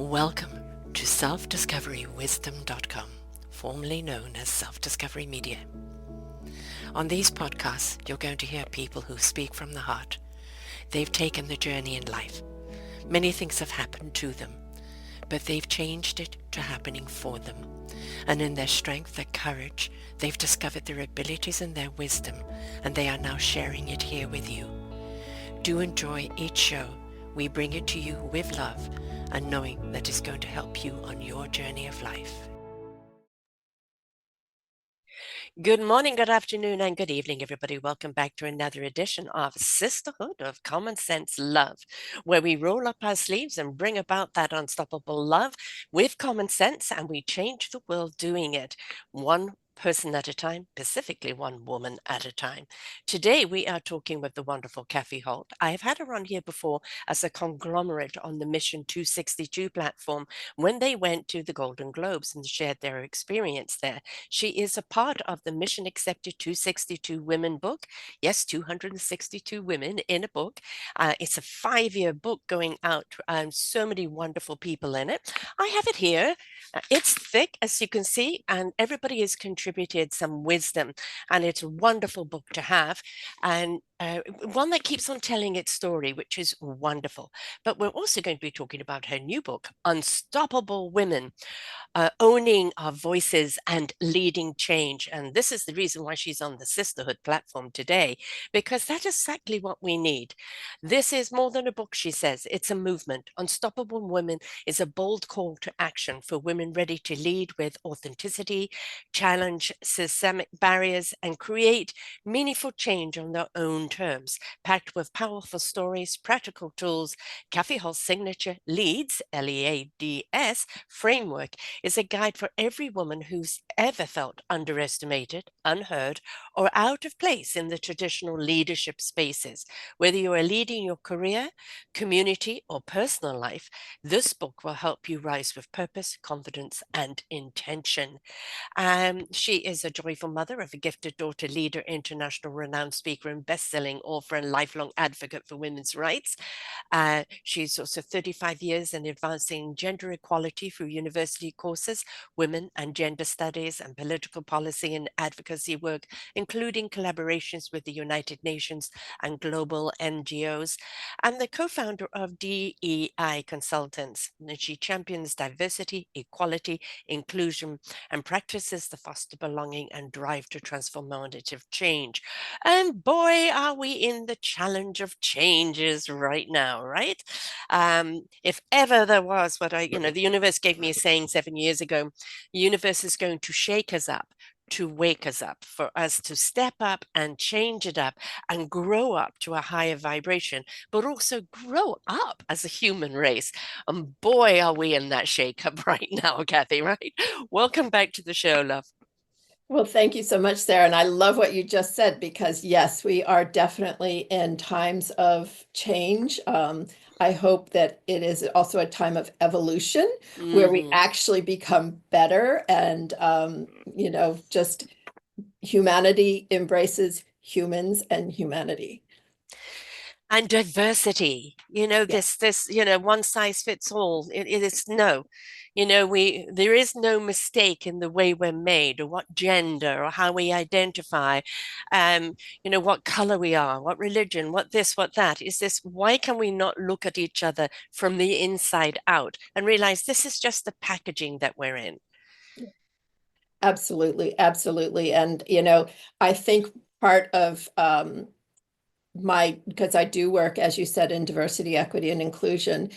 Welcome to selfdiscoverywisdom.com, formerly known as Self-Discovery Media. On these podcasts, you're going to hear people who speak from the heart. They've taken the journey in life. Many things have happened to them, but they've changed it to happening for them. And in their strength, their courage, they've discovered their abilities and their wisdom, and they are now sharing it here with you. Do enjoy each show. We bring it to you with love and knowing that it's going to help you on your journey of life. Good morning, good afternoon, and good evening, everybody. Welcome back to another edition of Sisterhood of Common Sense Love, where we roll up our sleeves and bring about that unstoppable love with common sense, and we change the world doing it. One person at a time, specifically one woman at a time. Today, we are talking with the wonderful Cathy Holt. I have had her on here before as a conglomerate on the Mission 262 platform when they went to the Golden Globes and shared their experience there. She is a part of the Mission Accepted 262 Women book. Yes, 262 women in a book. It's a 5-year book going out. So many wonderful people in it. I have it here. It's thick, as you can see, and everybody has contributed some wisdom, and it's a wonderful book to have, and one that keeps on telling its story, which is wonderful. But we're also going to be talking about her new book, Unstoppable Women, owning our voices and leading change. And this is the reason why she's on the Sisterhood platform today, because that's exactly what we need. This is more than a book, she says. It's a movement. Unstoppable Women is a bold call to action for women ready to lead with authenticity, challenge systemic barriers, and create meaningful change on their own terms, packed with powerful stories, practical tools. Cathy Holt's signature L.E.A.D.S, L-E-A.D.S framework is a guide for every woman who's ever felt underestimated, unheard, or out of place in the traditional leadership spaces. Whether you are leading your career, community, or personal life, this book will help you rise with purpose, confidence, and intention. She is a joyful mother of a gifted daughter, leader, international renowned speaker, and best-selling author and lifelong advocate for women's rights. She's also 35 years in advancing gender equality through university courses, women and gender studies, and political policy and advocacy work, including collaborations with the United Nations and global NGOs, and the co-founder of DEI Consultants. And she champions diversity, equality, inclusion, and practices the foster belonging and drive to transformative change. And boy, are we in the challenge of changes right now, right? If ever there was the universe gave me a saying 7 years ago, the universe is going to shake us up to wake us up, for us to step up and change it up and grow up to a higher vibration, but also grow up as a human race. And boy, are we in that shake-up right now, Cathy, right? Welcome back to the show, love. Well, thank you so much, Sarah. And I love what you just said because, yes, we are definitely in times of change. I hope that it is also a time of evolution where we actually become better and, just humanity embraces humans and humanity. And diversity, Yeah. this one size fits all. It is no, there is no mistake in the way we're made, or what gender, or how we identify, what color we are, what religion, what this, what that is. This, why can we not look at each other from the inside out and realize this is just the packaging that we're in? Absolutely, absolutely. And, I think part of because I do work, as you said, in diversity, equity, and inclusion.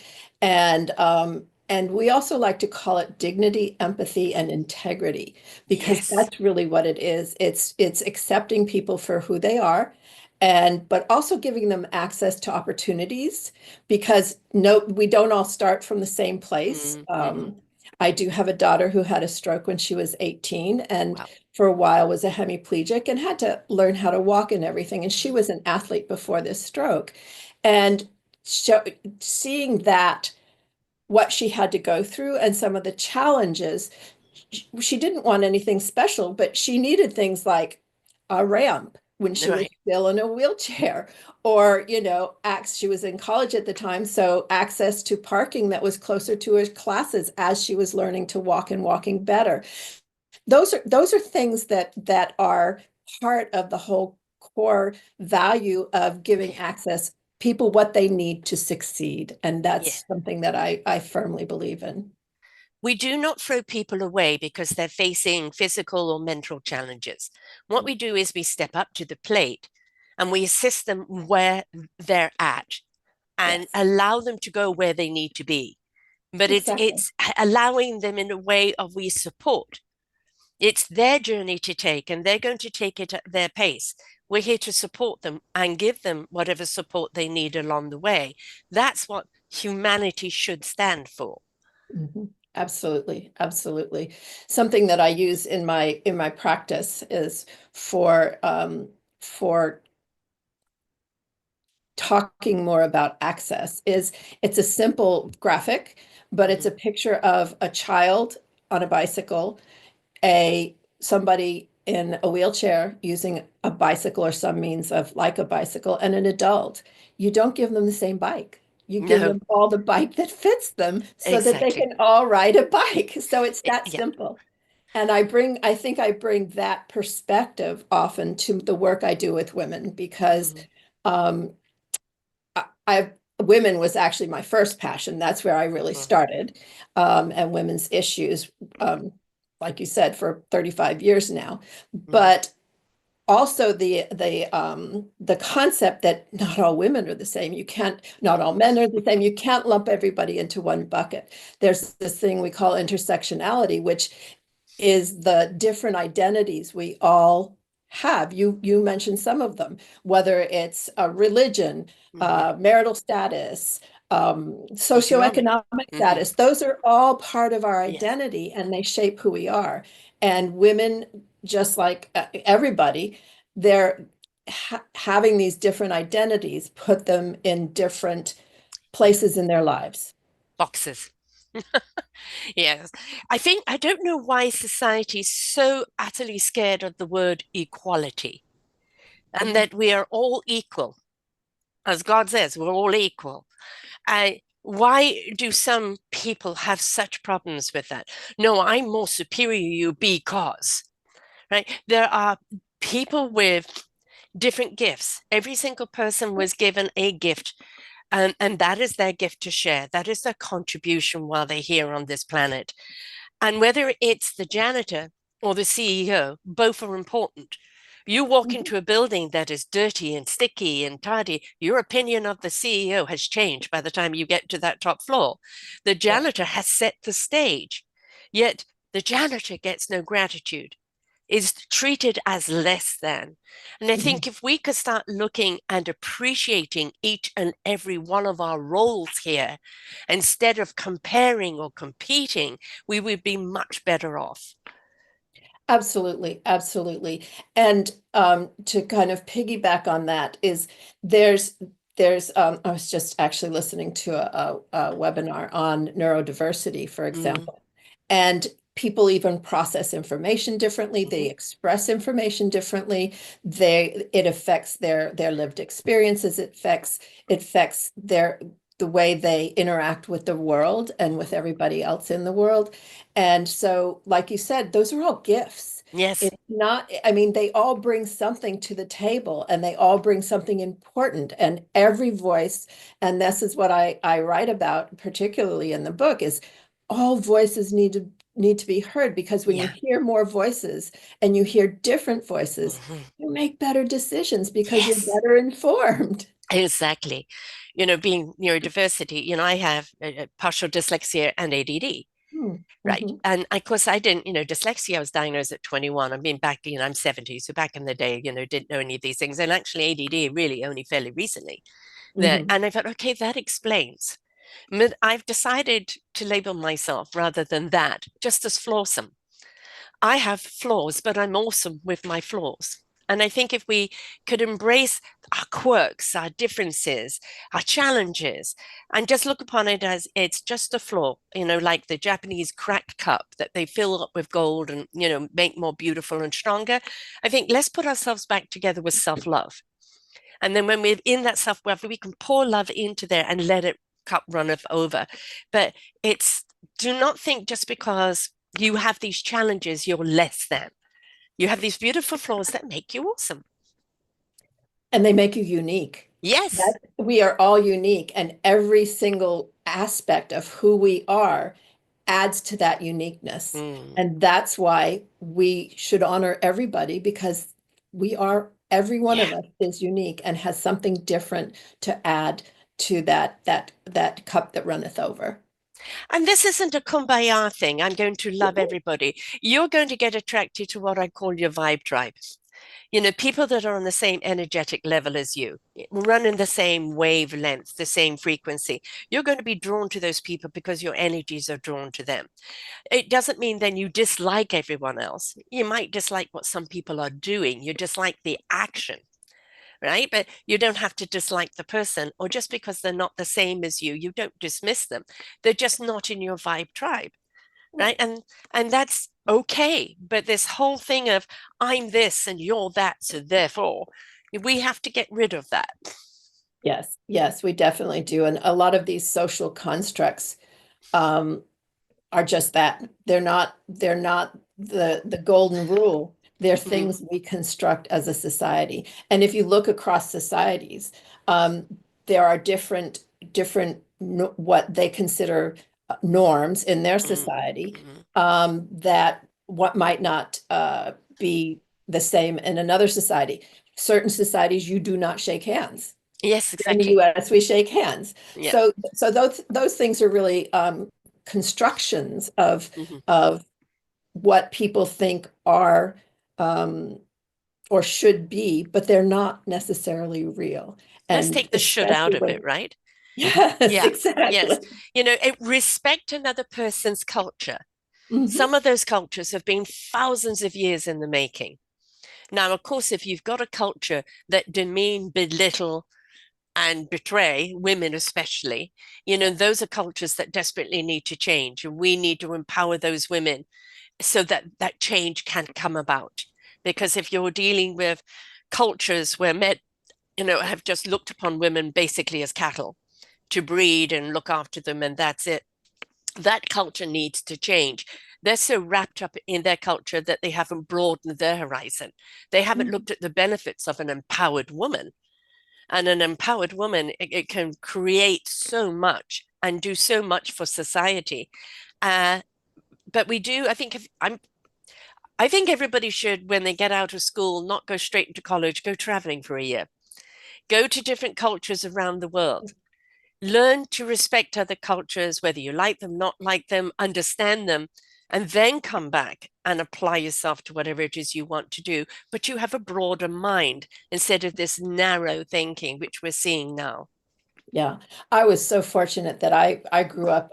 And we also like to call it dignity, empathy, and integrity, because Yes. that's really what it is. It's accepting people for who they are, but also giving them access to opportunities, because no, we don't all start from the same place. Mm-hmm. I do have a daughter who had a stroke when she was 18, and Wow. for a while was a hemiplegic and had to learn how to walk and everything. And she Mm-hmm. was an athlete before this stroke. And so, seeing that, what she had to go through and some of the challenges, she didn't want anything special, but she needed things like a ramp when she was Right. still in a wheelchair, or, she was in college at the time, so access to parking that was closer to her classes as she was learning to walk and walking better. Those are things that are part of the whole core value of giving access people what they need to succeed. And Yeah. that's something that I firmly believe in. We do not throw people away because they're facing physical or mental challenges. What we do is we step up to the plate and we assist them where they're at and Yes, allow them to go where they need to be. But it's exactly. it's allowing them in a way of we support. It's their journey to take, and they're going to take it at their pace. We're here to support them and give them whatever support they need along the way. That's what humanity should stand for. Mhm. Absolutely, absolutely. Something that I use in my practice is for talking more about access is it's a simple graphic, but it's Mhm. a picture of a child on a bicycle, a somebody in a wheelchair using a bicycle or some means of like a bicycle, and an adult. You don't give them the same bike. You give No, them all the bike that fits them so that they exactly. can all ride a bike. So it's that Yeah. simple. And I think I bring that perspective often to the work I do with women because Mhm. um, I women was actually my first passion. That's where I really Mhm. started, and women's issues, like you said, for 35 years now. Mhm. But also the concept that not all women are the same. You can't, not all men are the same. You can't lump everybody into one bucket. There's this thing we call intersectionality, which is the different identities we all have. You mentioned some of them, whether it's a religion, Mhm. marital status, Economic. socioeconomic Mhm. status. Those are all part of our Yes. identity and they shape who we are. And women, just like everybody, they're having these different identities put them in different Yeah. places in their lives. Boxes. Yes. I don't know why society is so utterly scared of the word equality and Mhm. that we are all equal. As God says, we're all equal. Why do some people have such problems with that? No, I'm more superior to you because, right? There are people with different gifts. Every single person was given a gift, and that is their gift to share. That is their contribution while they're here on this planet. And whether it's the janitor or the CEO, both are important. You walk Mhm. into a building that is dirty and sticky and tardy, your opinion of the CEO has changed by the time you get to that top floor. The Yes. janitor has set the stage, yet the janitor gets no gratitude, is treated as less than. And I Mhm. think if we could start looking and appreciating each and every one of our roles here, instead of comparing or competing, we would be much better off. Absolutely, absolutely. And to kind of piggyback on that is there's I was just actually listening to a webinar on neurodiversity, for Mm, example, and people even process information differently, mhm, they express information differently, it affects their lived experiences, it affects the way they interact with the world and with mhm. everybody else in the world. And so, like you said, those are all gifts. Yes, It's not, I mean, they all bring something to the table and they all bring something important. And every voice, and this is what I write about, particularly in the book, is all voices need to be heard because when you yeah. hear more voices and you hear different voices, Mhm. you make better decisions because you're Yes, better informed. exactly. Being neurodiversity, I have partial dyslexia and ADD. Hmm. Right. Mhm. And of course, I didn't, dyslexia, I was diagnosed at 21. I mean, back, I'm 70. So back in the day, didn't know any of these things. And actually, ADD really only fairly recently. Mhm. And I thought, okay, that explains. But I've decided to label myself rather than that, just as flawsome. I have flaws, but I'm awesome with my flaws. And I think if we could embrace our quirks, our differences, our challenges, and just look upon it as it's just a flaw, like the Japanese cracked cup that they fill up with gold and, make more beautiful and stronger. I think let's put ourselves back together with self-love. And then when we're in that self-love, we can pour love into there and let it cup runneth over. But it's do not think just because you have these challenges, you're less than. You have these beautiful flaws that make you awesome. And they make you unique. Yes. That we are all unique, and every single aspect of who we are adds to that uniqueness. Mm, And that's why we should honor everybody, because every one yeah. of us is unique and has something different to add to that cup that runneth over. And this isn't a kumbaya thing. I'm going to love everybody. You're going to get attracted to what I call your vibe tribe. People that are on the same energetic level as you, running the same wavelength, the same frequency. You're going to be drawn to those people because your energies are drawn to them. It doesn't mean then you dislike everyone else. You might dislike what some people are doing. You dislike the action, right? But you don't have to dislike the person, or just because they're not the same as you don't dismiss them. They're just not in your vibe tribe, right? And that's okay. But this whole thing of I'm this and you're that, so therefore we have to get rid of that. Yes, yes, we definitely do. And a lot of these social constructs um, are just that. They're not the golden rule. They're Mm-hmm. things we construct as a society. And if you look across societies, um, there are different what they consider norms in their society Mm-hmm. that what might not be the same in another society. Certain societies, you do not shake hands. Yes, In the exactly. US, we shake hands. Yeah. So those things are really constructions Mm-hmm. of what people think are um, or should be, but they're not necessarily real. Let's And take the should out especially of when, it, right? yes, Yeah. Yes. exactly. Respect another person's culture. Mhm. Some of those cultures have been thousands of years in the making. Now, of course, if you've got a culture that demean, belittle, and betray women, especially, those are cultures that desperately need to change. And we need to empower those women so that that change can come about. Because if you're dealing with cultures where men, have just looked upon women basically as cattle to breed and look after them, and that's it, that culture needs to change. They're so wrapped up in their culture that they haven't broadened their horizon. They haven't Mhm. looked at the benefits of an empowered woman. And an empowered woman, it can create so much and do so much for society. Uh, but we do, I think, I think everybody should, when they get out of school, not go straight into college, go traveling for a year, go to different cultures around the world, learn to respect other cultures, whether you like them, not like them, understand them, and then come back and apply yourself to whatever it is you want to do. But you have a broader mind instead of this narrow thinking, which we're seeing now. Yeah, I was so fortunate that I grew up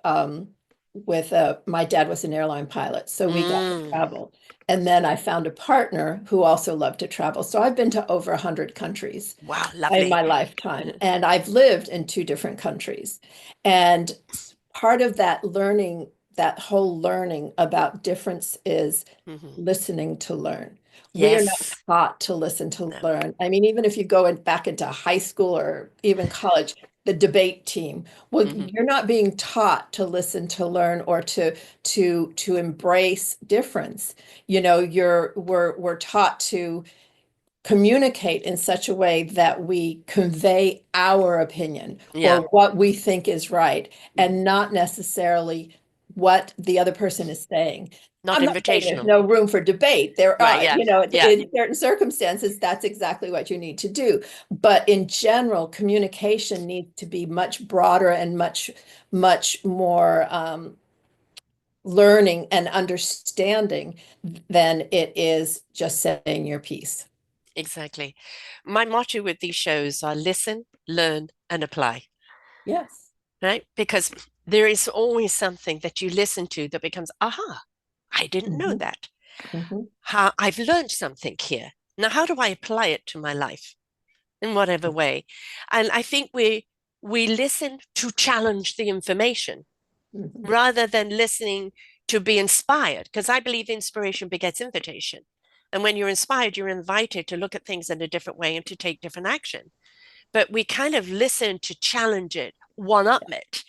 with my dad was an airline pilot, so we got to Mm, travel. And then I found a partner who also loved to travel. So I've been to over 100 countries wow, in lovely. my lifetime, and I've lived in two different countries. And part of that learning, that whole learning about difference is Mhm. listening to learn. We are not Yes. taught to listen to No. learn. I mean, even if you go back into high school or even college, the debate team, well, Mhm. you're not being taught to listen to learn or to embrace difference. We're taught to communicate in such a way that we convey our opinion or Yeah. what we think is right Mhm. and not necessarily what the other person is saying. Not I'm not saying there's invitational. no room for debate. There Right. are, Yeah. Yeah. in certain circumstances, that's exactly what you need to do. But in general, communication needs to be much broader and much more learning and understanding than it is just saying your piece. Exactly. My motto with these shows are listen, learn, and apply, Yes. right? Because there is always something that you listen to that becomes, aha, I didn't know Mhm, that. mhm. I've learned something here. Now, how do I apply it to my life in whatever way? And I think we listen to challenge the information Mhm. rather than listening to be inspired, because I believe inspiration begets invitation. And when you're inspired, you're invited to look at things in a different way and to take different action. But we kind of listen to challenge it, one up it,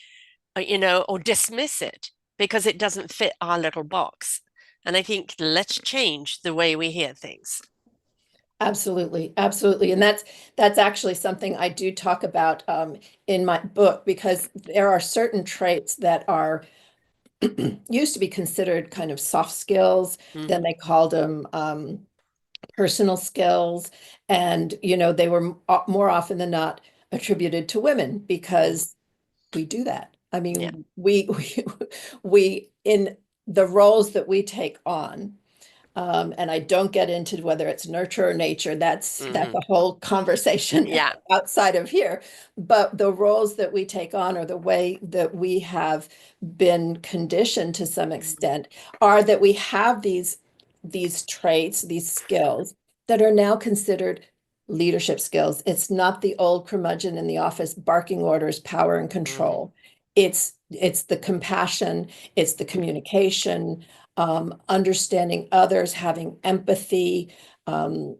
or dismiss it because it doesn't fit our little box. And I think let's change the way we hear things. Absolutely, absolutely. And that's actually something I do talk about in my book, because there are certain traits that are used to be considered kind of soft skills. Then Mm-hmm. they called them personal skills. And, they were more often than not attributed to women Mm-hmm. because we do that. I Yeah. mean, we in the roles that we take on, and I don't get into whether it's nurture or nature. That's Mm-hmm. a whole conversation Yeah. outside of here. But the roles that we take on, or the way that we have been conditioned to some Mm-hmm. extent, are that we have these traits, these skills that are now considered leadership skills. It's not the old curmudgeon in the office barking orders, power and Mm-hmm. control. It's the compassion, it's the communication, understanding others, having empathy, um,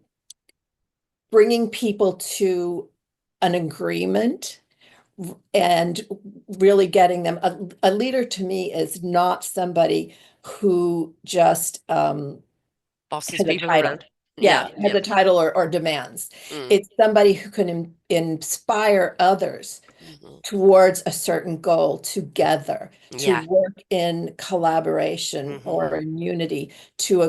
bringing people to an agreement, and really getting them. A leader to me is not somebody who just Bosses has a people title. around. Yeah. Yeah, has Yeah. a title or demands. Mm. It's somebody who can inspire others Mm-hmm. towards a certain goal together, to Yeah. work in collaboration or Mm-hmm. in unity to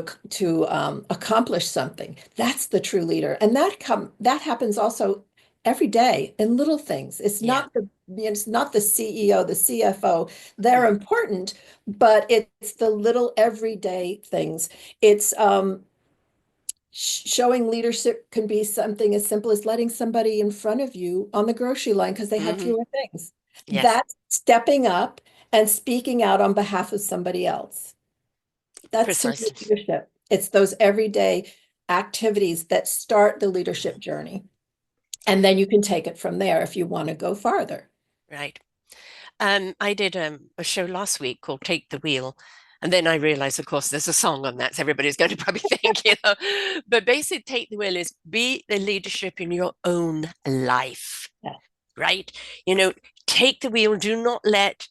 accomplish something. That's the true leader, and that happens also every day in little things. Yeah. It's not the CEO, the CFO. They're Mm-hmm. important, but it's the little everyday things. It's showing leadership can be something as simple as letting somebody in front of you on the grocery line because they had Mm-hmm. fewer things. Yes. That's stepping up and speaking out on behalf of somebody else. That's to me Precisely. leadership. It's those everyday activities that start the leadership journey. And then you can take it from there if you want to go farther. Right. I did a show last week called Take the Wheel. And then I realized, of course, there's a song on that. So everybody's going to probably think, But basically, Take the Wheel is be the leadership in your own life, Yeah. right? You know, take the wheel. Do not let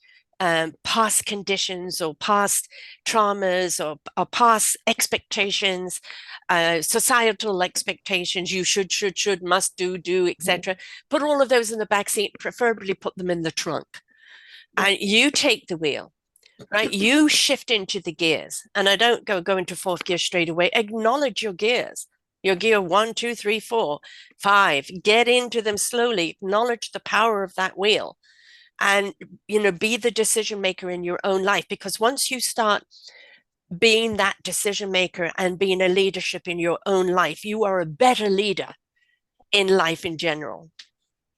past conditions or past traumas or past expectations, societal expectations, you should, must do, Mhm. etc. Put all of those in the back seat, preferably put them in the trunk Yeah. and you take the wheel, right? You shift into the gears, and I don't go into fourth gear straight away. Acknowledge your gears. Your gear one, two, three, four, five. Get into them slowly. Acknowledge the power of that wheel, and be the decision maker in your own life. Because once you start being that decision maker and being a leadership in your own life, you are a better leader in life in general.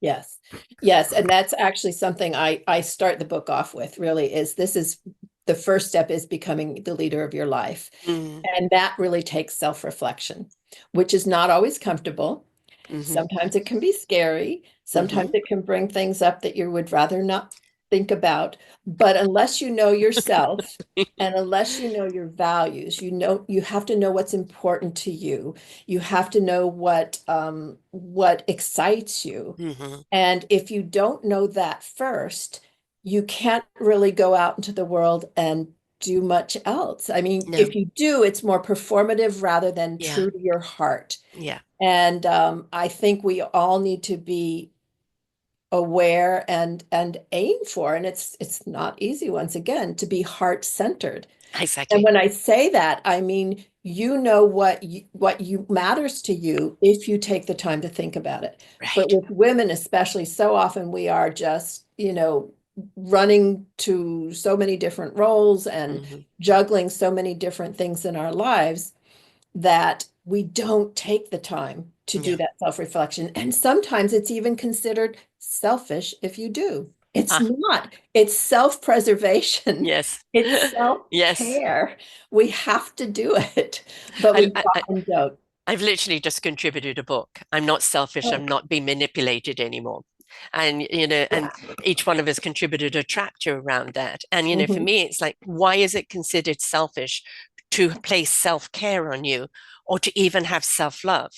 Yes. Yes. And that's actually something I start the book off with, really, is this is the first step is becoming the leader of your life. Mm, And that really takes self-reflection, which is not always comfortable. mm-hmm, Sometimes it can be scary. Sometimes mm-hmm. it can bring things up that you would rather not think about. But unless you know yourself and unless you know your values, you have to know what's important to you. You have to know what excites you. Mm-hmm. And if you don't know that first, you can't really go out into the world and do much else. I mean, No, if you do, it's more performative rather than yeah, true to your heart. yeah, And I think we all need to be aware and aim for, and it's not easy, once again, to be heart centered. And exactly. when I say that, I mean, what you matters to you if you take the time to think about it. But Right. with women, especially, so often we are just, running to so many different roles and Mm-hmm. juggling so many different things in our lives that we don't take the time to do Yeah. that self-reflection. And sometimes it's even considered selfish if you do. It's Ah, not. It's self-preservation. yes. It's Yes. self-care. We have to do it, but And we often don't. I've literally just contributed a book. I'm not selfish. Oh, I'm not being manipulated anymore. And, and yeah. each one of us contributed a chapter around that. And, for Hmm. me, it's like, why is it considered selfish to place self-care on you or to even have self-love?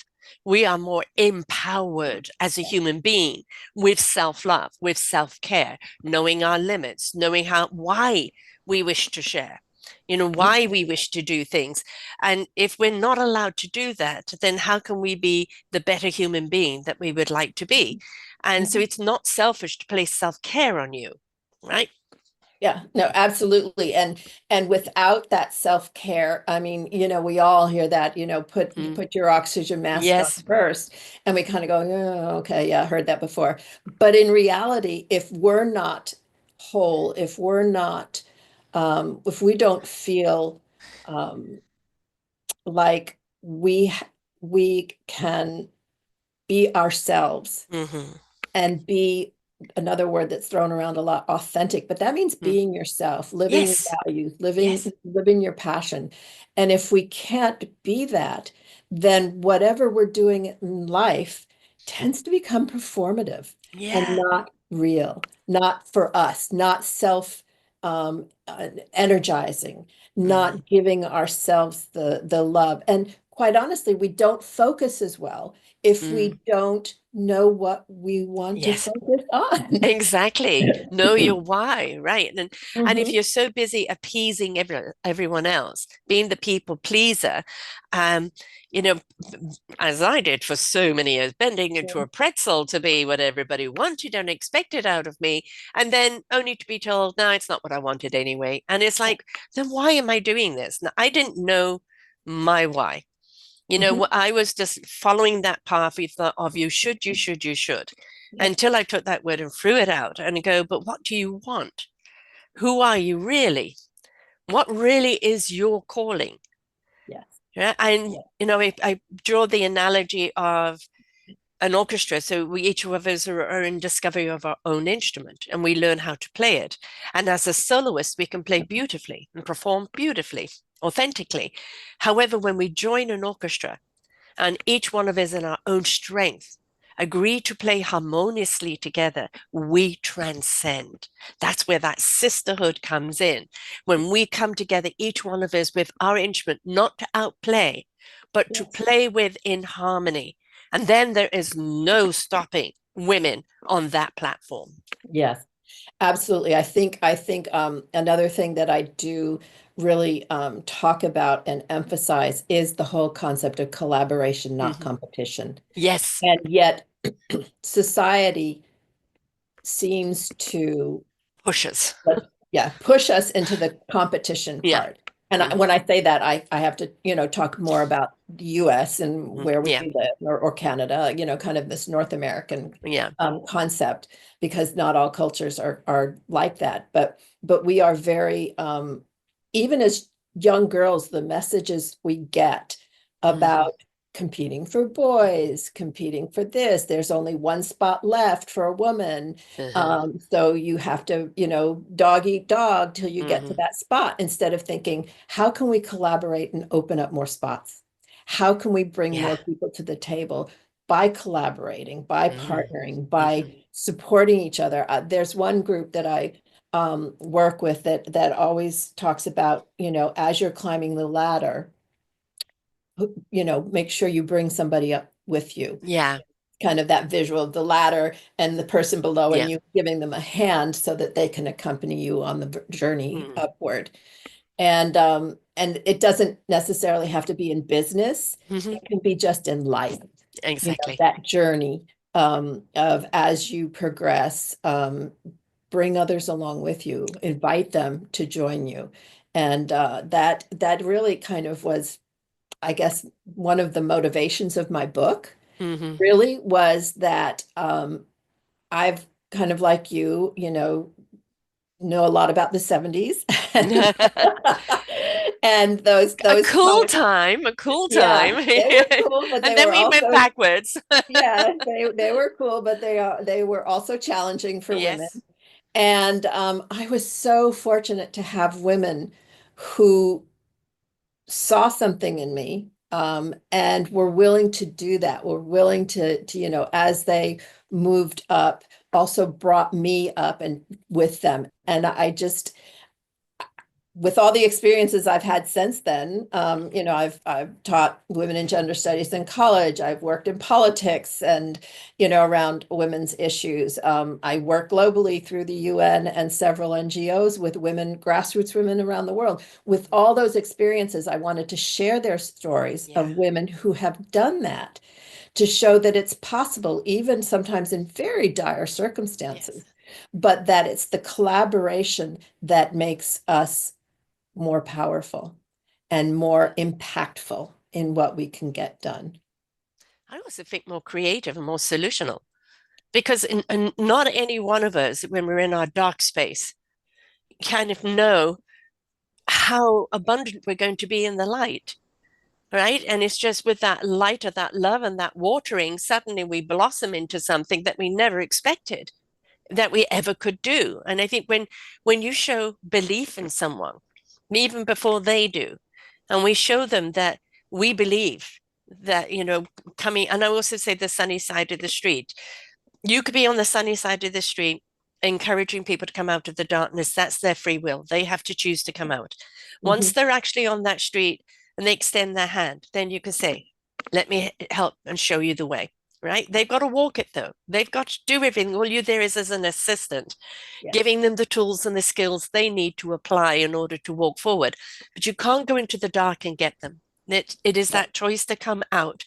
We are more empowered as a human being with self-love, with self-care, knowing our limits, knowing why we wish to share, why we wish to do things. And if we're not allowed to do that, then how can we be the better human being that we would like to be? And so Hmm. it's not selfish to place self-care on you, right? Yeah, no, absolutely. And without that self-care, I mean, we all hear that, Mm. put your oxygen mask on Yes. first. And we kind of go, yeah, okay, yeah, I heard that before. But in reality, if we're not whole, if we don't feel like we can be ourselves Hmm. and be another word that's thrown around a lot, authentic, but that means Mm. being yourself, living your Yes. values, Yes. living your passion. And if we can't be that, then whatever we're doing in life tends to become performative and Yeah. not real, not for us, not self energizing, Mm. not giving ourselves the love. And quite honestly, we don't focus as well if Mm. we don't know what we want to Yes. focus on. Exactly. Know your why, right? And if Hmm. you're so busy appeasing everyone else, being the people pleaser, um, you know, as I did for so many years, bending into a pretzel to be what everybody wanted and expected out of me, and then only to be told, no, it's not what I wanted anyway. And it's like, then why am I doing this? Now, I didn't know my why. Hmm. I was just following that path of you should, you should, you should, Yeah. until I took that word and threw it out and go, but what do you want? Who are you really? What really is your calling? Yes. Yeah. And, Yeah. I draw the analogy of an orchestra. So we each of us are in discovery of our own instrument and we learn how to play it. And as a soloist, we can play beautifully and perform beautifully, authentically. However, when we join an orchestra, and each one of us in our own strength agree to play harmoniously together, we transcend. That's where that sisterhood comes in. When we come together, each one of us with our instrument, not to outplay, but to Yes. play with in harmony. And then there is no stopping women on that platform. Yes. Absolutely. I think another thing that I do really talk about and emphasize is the whole concept of collaboration, not Mm-hmm. competition. Yes. And yet society seems to Pushes. yeah, push us into the competition Yeah. part. And Mm-hmm. when I say that, I have to, talk more about the US and where we Yeah. live, or Canada, kind of this North American Yeah. concept, because not all cultures are like that. But we are very, even as young girls, the messages we get Mm-hmm. about competing for boys, competing for this, there's only one spot left for a woman, Uh-huh. so you have to, dog eat dog till you get to Mm-hmm. that spot, instead of thinking, how can we collaborate and open up more spots? How can we bring Yeah. more people to the table by collaborating, by Mm-hmm. partnering, Mm-hmm. by supporting each other? There's one group that I work with that always talks about, as you're climbing the ladder, make sure you bring somebody up with you, Yeah. kind of that visual of the ladder and the person below, and Yeah. you giving them a hand so that they can accompany you on the journey Mm. upward. And it doesn't necessarily have to be in business. Hmm. It can be just in life, Exactly. that journey of, as you progress, bring others along with you, invite them to join you. And that really kind of was, I guess, one of the motivations of my book, Hmm. really was that I've kind of, like know a lot about the 70s and and A those cool times. time, a cool Yeah, time. they were cool, but And they then were we went also, backwards. yeah, they were cool, but they were also challenging for women. Yes. And I was so fortunate to have women who saw something in me And we're willing to do that. We're willing to, as they moved up, also brought me up and with them. And I just, with all the experiences I've had since then, I've taught women and gender studies in college. I've worked in politics and, around women's issues. I work globally through the UN and several NGOs with women, grassroots women around the world. With all those experiences, I wanted to share their stories Yeah. of women who have done that to show that it's possible, even sometimes in very dire Yes. circumstances, but that it's the collaboration that makes us more powerful and more impactful in what we can get done. I also think more creative and more solutional because not any one of us, when we're in our dark space, kind of know how abundant we're going to be in the light, right? And it's just with that light of that love and that watering, suddenly we blossom into something that we never expected that we ever could do. And I think when you show belief in someone, even before they do, and we show them that we believe that, coming, and I also say the sunny side of the street. You could be on the sunny side of the street, encouraging people to come out of the darkness. That's their free will. They have to choose to come out. Once Mhm, they're actually on that street and they extend their hand, then you can say, let me help and show you the way. Right? They've got to walk it though. They've got to do everything. All you there is as an assistant, yes. giving them the tools and the skills they need to apply in order to walk forward. But you can't go into the dark and get them. It is Yeah. that choice to come out.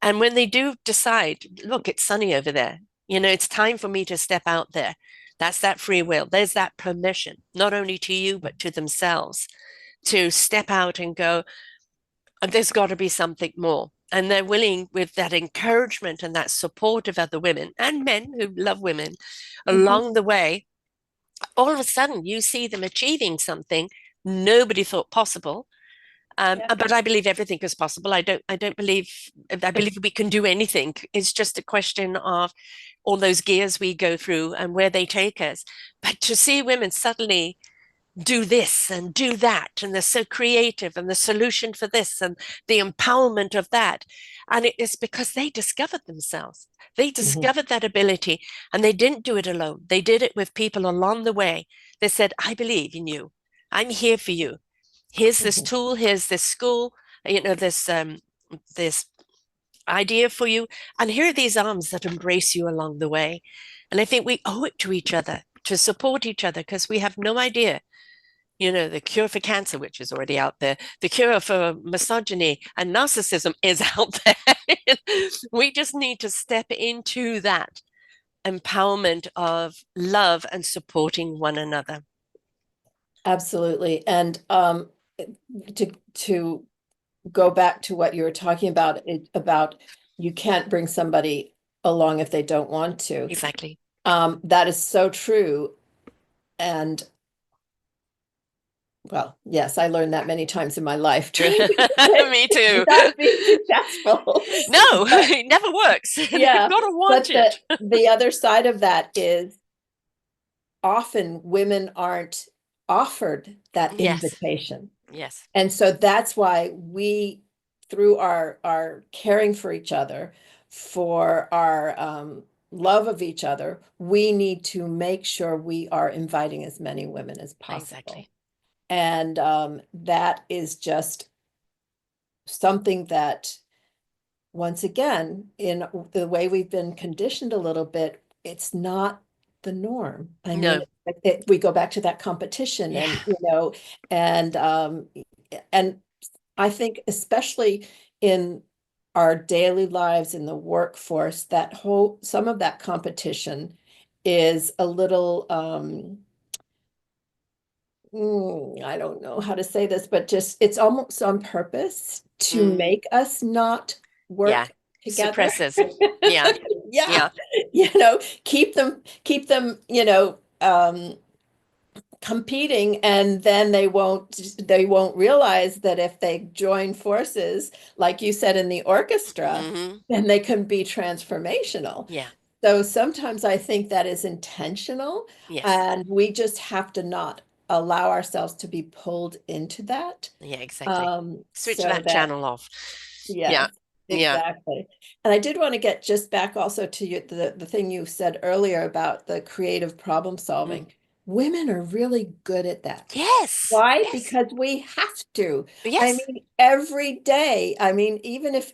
And when they do decide, look, it's sunny over there, it's time for me to step out there. That's that free will. There's that permission, not only to you, but to themselves to step out and go, there's got to be something more. And they're willing, with that encouragement and that support of other women and men who love women Mhm. along the way, all of a sudden you see them achieving something nobody thought possible. Yeah. But I believe everything is possible. I don't believe, I believe we can do anything. It's just a question of all those gears we go through and where they take us. But to see women suddenly do this and do that, and they're so creative, and the solution for this and the empowerment of that. And it is because they discovered themselves. They Mhm, discovered that ability, and they didn't do it alone. They did it with people along the way. They said, I believe in you. I'm here for you. Here's this mhm. tool, here's this school, this idea for you. And here are these arms that embrace you along the way. And I think we owe it to each other to support each other because we have no idea, the cure for cancer, which is already out there, the cure for misogyny and narcissism is out there. We just need to step into that empowerment of love and supporting one another. Absolutely. And to go back to what you were talking about, about you can't bring somebody along if they don't want to. Exactly. That is so true. And well, yes, I learned that many times in my life trying to Me too. not be successful. No, But it never works. They've yeah, got to want but it. the other side of that is often women aren't offered that Yes. invitation. Yes. And so that's why we, through our caring for each other, for our love of each other, we need to make sure we are inviting as many women as possible. Exactly. And that is just something that, once again, in the way we've been conditioned a little bit, it's not the norm. I mean, No. we go back to that competition Yeah. and I think especially in our daily lives in the workforce, some of that competition is a little I don't know how to say this, but just it's almost on purpose to Mm, make us not yeah. work together. Suppressive. Yeah. Yeah, Yeah. keep them, competing, and then they won't realize that if they join forces, like you said in the orchestra, Hmm. then they can be transformational. Yeah. So sometimes I think that is intentional, Yes. and we just have to not allow ourselves to be pulled into that. Yeah, exactly. Switch So that that, channel off. Yeah. yes, Yeah. exactly. And I did want to get just back also to you, the thing you said earlier about the creative problem Mm. solving. Women are really good at that. Yes. Why? Yes. Because we have to. I Yes. mean, every day. I mean, even if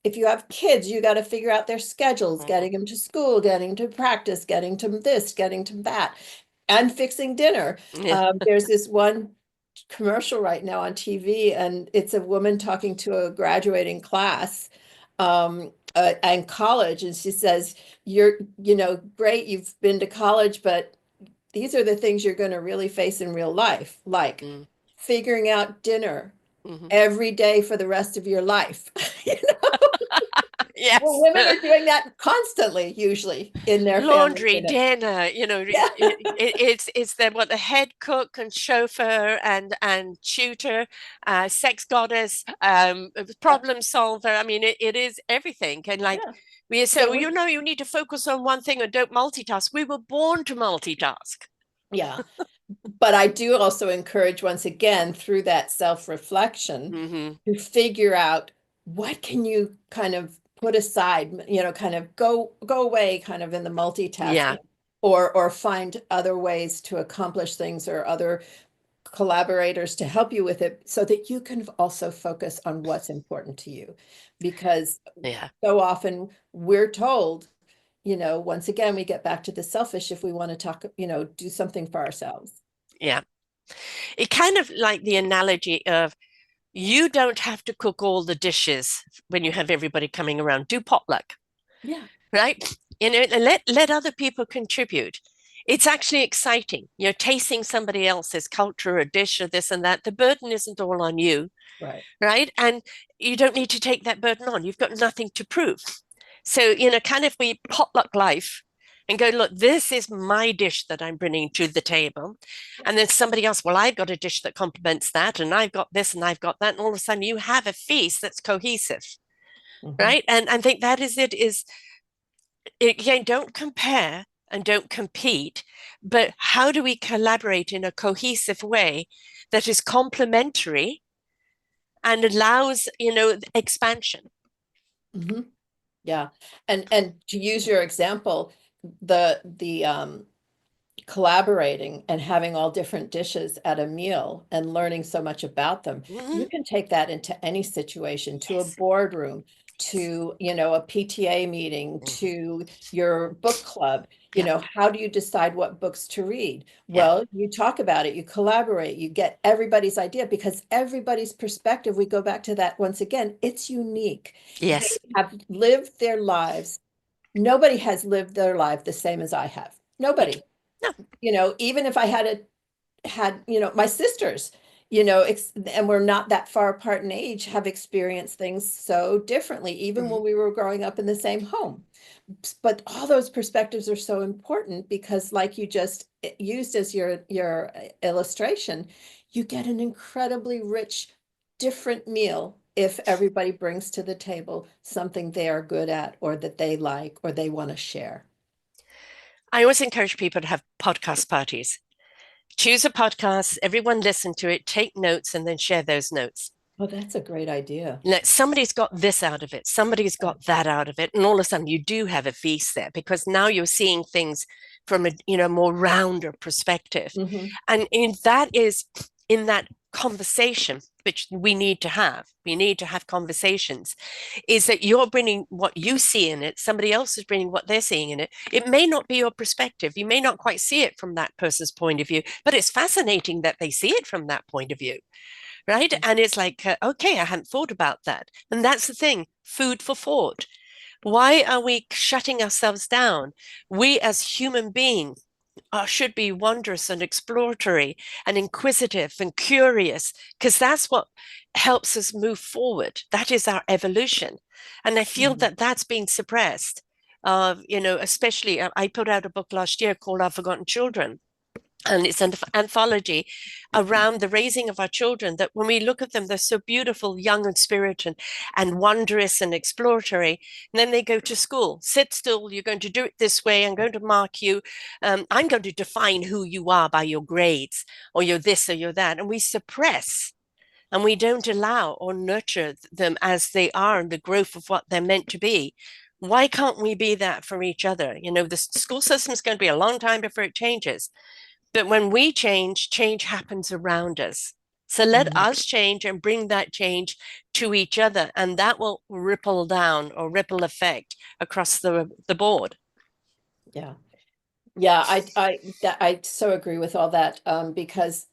you have kids, you got to figure out their schedules, Mm. getting them to school, getting to practice, getting to this, getting to that, and fixing dinner. Yeah. There's this one commercial right now on TV, and it's a woman talking to a graduating class and college, and she says, "You're great, you've been to college, but these are the things you're going to really face in real life, like Mm. figuring out dinner Hmm. every day for the rest of your life." You know? Well, Yes. women are doing that constantly, usually in their family Laundry, unit. dinner, Yeah, it's the head cook and chauffeur and tutor, sex goddess, yeah, problem solver. I mean, it is everything. And like yeah. we say, So well, you need to focus on one thing and don't multitask. We were born to multitask. yeah. But I do also encourage, once again, through that self-reflection, Hmm. to figure out what can you kind of put aside, kind of go away kind of in the Yeah, multitasking, or find other ways to accomplish things, or other collaborators to help you with it, so that you can also focus on what's important to you. Because yeah, so often we're told, once again, we get back to the selfish, if we want to talk, do something for ourselves. yeah. It kind of like the analogy of you don't have to cook all the dishes when you have everybody coming around. Do potluck. Yeah. Right? And let other people contribute. It's actually exciting. You're tasting somebody else's culture or dish or this and that. The burden isn't all on you, Right. right? And you don't need to take that burden on. You've got nothing to prove. So, kind of we potluck life and go, look, this is my dish that I'm bringing to the table. And then somebody else, well, I've got a dish that complements that, and I've got this and I've got that. And all of a sudden you have a feast that's cohesive, Mhm. right? And I think that is again, don't compare and don't compete, but how do we collaborate in a cohesive way that is complementary and allows, expansion? Mhm. Yeah. And to use your example, the collaborating and having all different dishes at a meal and learning so much about them, you Mhm. can take that into any situation, to a Yes, boardroom, yes. to, a PTA meeting, Mhm. to your book club. Yeah, How do you decide what books to read? yeah, Well, you talk about it, you collaborate, you get everybody's idea, because everybody's perspective, we go back to that once again, it's unique. They yes. have lived their lives. Nobody has lived their life the same as I have. No, Nobody. no. Even if I had my sisters, and we're not that far apart in age, have experienced things so differently, even Mhm. when we were growing up in the same home. But all those perspectives are so important, because, like you just used as your illustration, you get an incredibly rich, different meal if everybody brings to the table something they are good at, or that they like, or they want to share. I always encourage people to have podcast parties. Choose a podcast, everyone listen to it, take notes, and then share those notes. Oh, that's a great idea. Somebody's got this out of it, somebody's got that out of it, and all of a sudden you do have a feast there because now you're seeing things from a more rounder perspective, Hmm. and that is in that conversation which we need to have conversations, is that you're bringing what you see in it, somebody else is bringing what they're seeing in it. It may not be your perspective, you may not quite see it from that person's point of view, but it's fascinating that they see it from that point of view, right? And it's like, okay, I hadn't thought about that. And that's the thing, food for thought. Why are we shutting ourselves down? We as human beings should be wondrous and exploratory and inquisitive and curious, because that's what helps us move forward. That is our evolution. And I feel Hmm. that that's being suppressed. Especially I put out a book last year called Our Forgotten Children. And it's an anthology around the raising of our children, that when we look at them, they're so beautiful, young and spirited and wondrous and exploratory. And then they go to school. Sit still, you're going to do it this way. I'm going to mark you. I'm going to define who you are by your grades, or you're this or you're that. And we suppress, and we don't allow or nurture them as they are and the growth of what they're meant to be. Why can't we be that for each other? You know, the school system is going to be a long time before it changes. But when we change, change happens around us. So let Mhm. us change and bring that change to each other, and that will ripple down or ripple effect across the board. Yeah. Yeah, I so agree with all that, because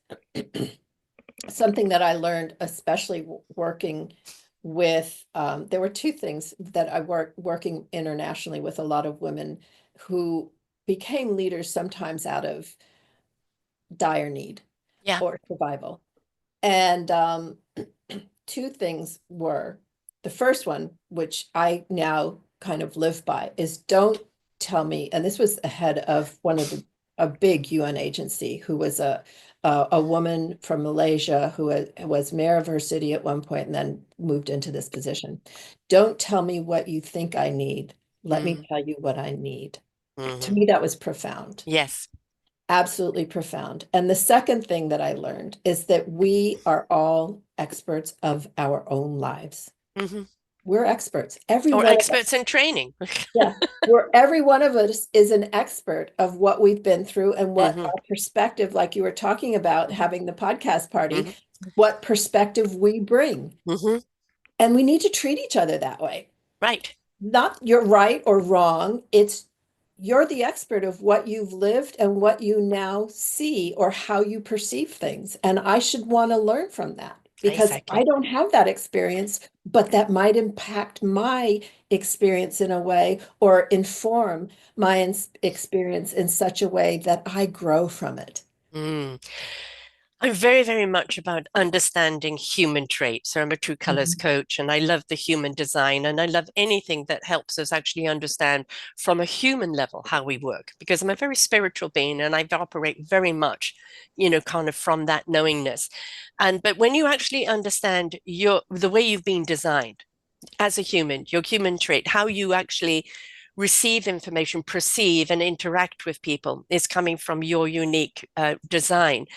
something that I learned, especially working with, there were two things that I working internationally with a lot of women who became leaders sometimes out of dire need Yeah. or survival. And two things were, the first one, which I now kind of live by, is don't tell me, and this was ahead of one of a big UN agency who was a woman from Malaysia who was mayor of her city at one point and then moved into this position. Don't tell me what you think I need. Let me Mm. tell you what I need. To Hmm. me, that was profound. Yes. Absolutely profound. And the second thing that I learned is that we are all experts of our own lives. Hmm. We're experts. Every Or one of experts us. in training. Yeah. Every one of us is an expert of what we've been through and what Hmm. our perspective, like you were talking about Hmm. having the podcast party, Hmm. what perspective we bring. Hmm. And we need to treat each other that way. Right. Not you're right or wrong. It's you're the expert of what you've lived and what you now see or how you perceive things. And I should want to learn from that because I Exactly. don't have that experience, but that might impact my experience in a way or inform my experience in such a way that I grow from it. Mm. I'm very, very much about understanding human traits. So I'm a true colors Mhm. coach, and I love the human design, and I love anything that helps us actually understand from a human level how we work, because I'm a very spiritual being and I operate very much, kind of from that knowingness. But when you actually understand the way you've been designed as a human, your human trait, how you actually receive information, perceive, and interact with people is coming from your unique design.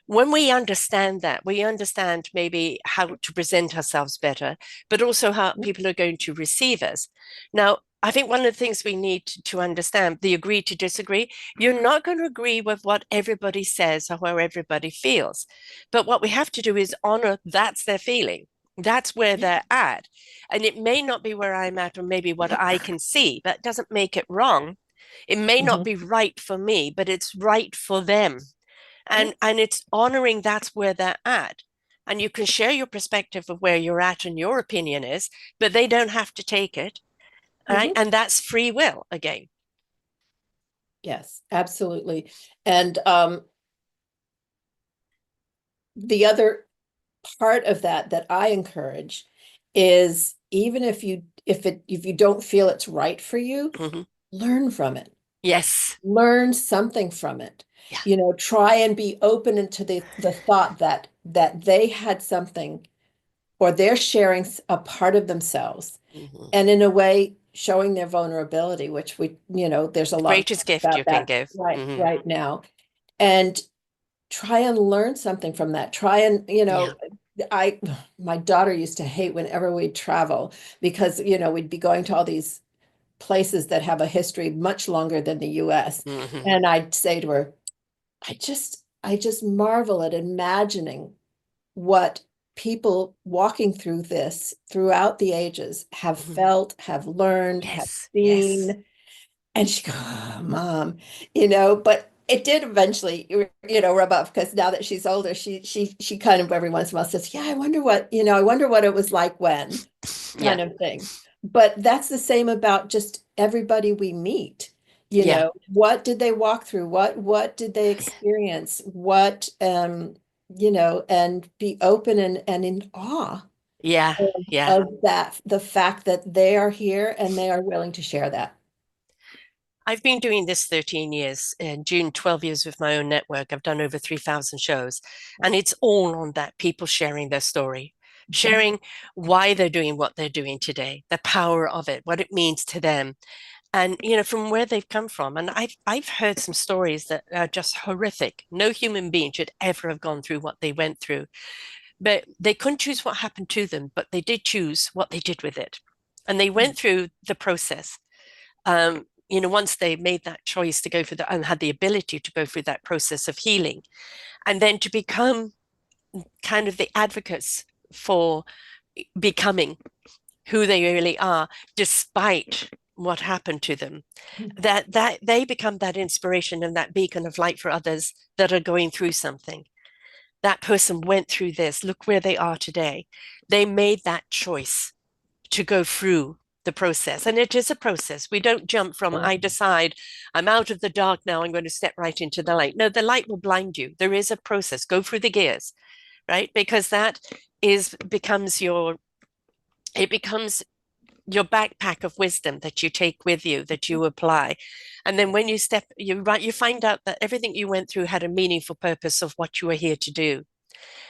When we understand that, we understand maybe how to present ourselves better, but also how people are going to receive us. Now, I think one of the things we need to understand, the agree to disagree, you're not going to agree with what everybody says or how everybody feels. But what we have to do is honor that's their feeling. That's where Yeah. they're at. And it may not be where I'm at or maybe what I can see, but it doesn't make it wrong. It may not Mhm. be right for me, but it's right for them, Yeah. and it's honoring that's where they're at. And you can share your perspective of where you're at and your opinion is, but they don't have to take it. Right. Mhm. And that's free will again. Yes, absolutely. And the other part of that that I encourage is even if you don't feel it's right for you, Hmm. learn from it. Yes. Learn something from it. Yeah. Try and be open into the thought that they had something or they're sharing a part of themselves Hmm. and in a way showing their vulnerability, which there's a The lot of greatest talk gift you about can that give. Hmm. right now. And try and learn something from that. Try and, Yeah. I my daughter used to hate whenever we'd travel because, we'd be going to all these places that have a history much longer than the US. Hmm. And I'd say to her, I just marvel at imagining what people walking through this throughout the ages have Hmm. felt, have learned, have Yes. Yes. seen. And she goes, oh, Mom, but it did eventually, rub off because now that she's older, she kind of every once in a while says, yeah, I wonder what it was like when, Yeah. kind of thing. But that's the same about just everybody we meet. Yeah. What did they walk through? What did they experience? And be open and in awe Yeah. Yeah. of that, the fact that they are here and they are willing to share that. I've been doing this 13 years. In June, 12 years with my own network. I've done over 3,000 shows, and it's all on that, people sharing their story, Mhm. sharing why they're doing what they're doing today, the power of it, what it means to them, and from where they've come from. And I've heard some stories that are just horrific. No human being should ever have gone through what they went through, but they couldn't choose what happened to them, but they did choose what they did with it. And they went through the process. Once they made that choice to go through that and had the ability to go through that process of healing, and then to become kind of the advocates for becoming who they really are, despite what happened to them, that they become that inspiration and that beacon of light for others that are going through something. That person went through this, look where they are today. They made that choice to go through the process. And it is a process. We don't jump from, I decide I'm out of the dark now, I'm going to step right into the light. No, the light will blind you. There is a process. Go through the gears, right? Because that becomes your backpack of wisdom that you take with you, that you apply. And then when you find out that everything you went through had a meaningful purpose of what you were here to do.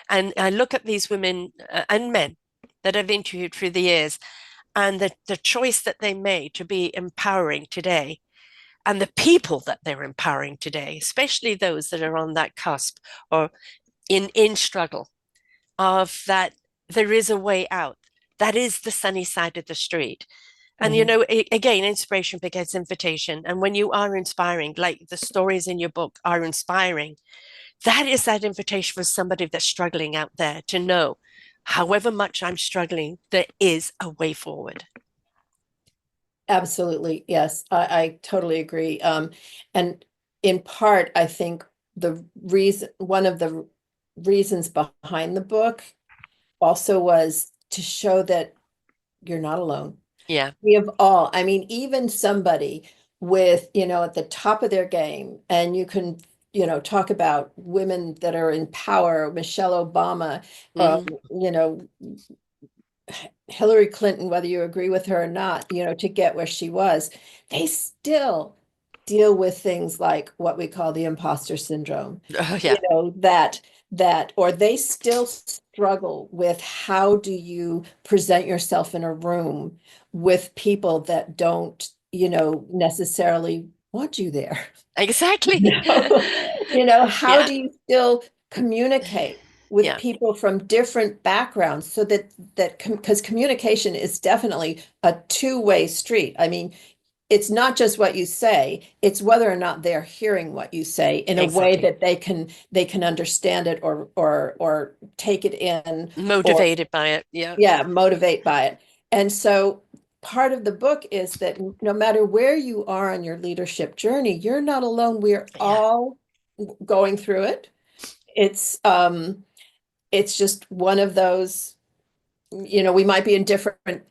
And I look at these women and men that I've interviewed through the years, and the choice that they made to be empowering today, and the people that they're empowering today, especially those that are on that cusp or in struggle of that, there is a way out. That is the sunny side of the street. And Mhm. again, inspiration begets invitation. And when you are inspiring, like the stories in your book are inspiring, that is that invitation for somebody that's struggling out there to know, however much I'm struggling, there is a way forward. Absolutely, yes, I totally agree. And in part, I think one of the reasons behind the book also was to show that you're not alone. Yeah. We have all, I mean, even somebody with, at the top of their game, and you can, talk about women that are in power, Michelle Obama, Hmm. you know, Hillary Clinton, whether you agree with her or not, to get where she was, they still deal with things like what we call the imposter syndrome. Oh, yeah. Or they still struggle with how do you present yourself in a room with people that don't, necessarily want you there. Exactly. You how Yeah. do you still communicate with Yeah. people from different backgrounds so that because communication is definitely a two-way street. I mean, it's not just what you say, it's whether or not they're hearing what you say in a way Exactly. that they can understand it or take it in or Motivated by it. Yeah. yeah, motivate by it. And so part of the book is that no matter where you are on your leadership journey, you're not alone. We're Yeah. all going through it. It's just one of those, we might be in different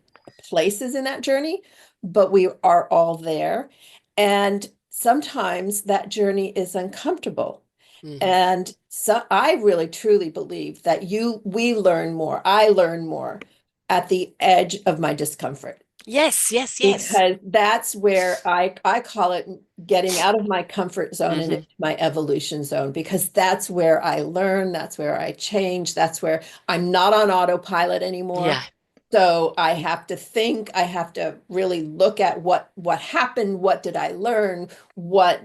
places in that journey, but we are all there. And sometimes that journey is uncomfortable. Hmm. And so I really truly believe that I learn more at the edge of my discomfort Yes. Yes. Yes. because that's where I call it getting out of my comfort zone and Hmm. into my evolution zone because that's where I learn, that's where I change, that's where I'm not on autopilot anymore. Yeah. So I have to think, I have to really look at what happened, what did I learn, what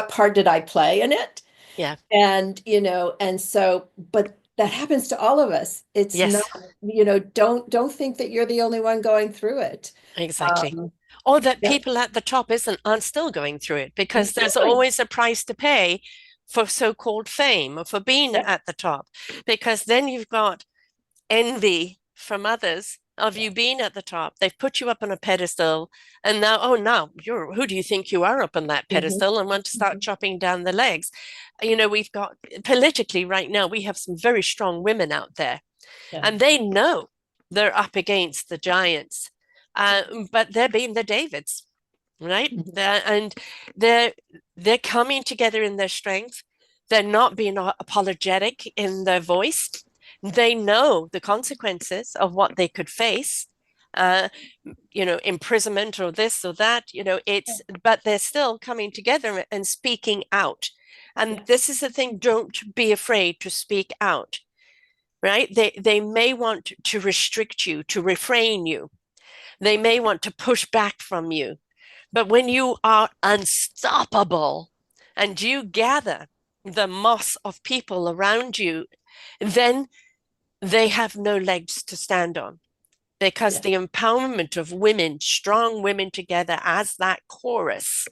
part did I play in it? Yeah. And so, but that happens to all of us. It's not, Yes. don't think that you're the only one going through it. Exactly. Um, Or that yeah, people at the top aren't still going through it because there's exactly. always a price to pay for so-called fame or for being Yeah, at the top. Because then you've got envy from others of yeah. you being at the top. They've put you up on a pedestal, and now, oh, now you're who do you think you are up on that Mhm, pedestal and want to start mhm. chopping down the legs? We've got politically right now, we have some very strong women out there, Yeah. and they know they're up against the giants, but they're being the Davids, right? Mhm, And they're they're coming together in their strength. They're not being apologetic in their voice. They know the consequences of what they could face, uh, imprisonment or this or that, but they're still coming together and speaking out. And Yeah. this is the thing, don't be afraid to speak out, right? They may want to restrict you, to refrain you. They may want to push back from you. But when you are unstoppable and you gather the mass of people around you, then they have no legs to stand on, because Yeah. the empowerment of women, strong women together as that chorus.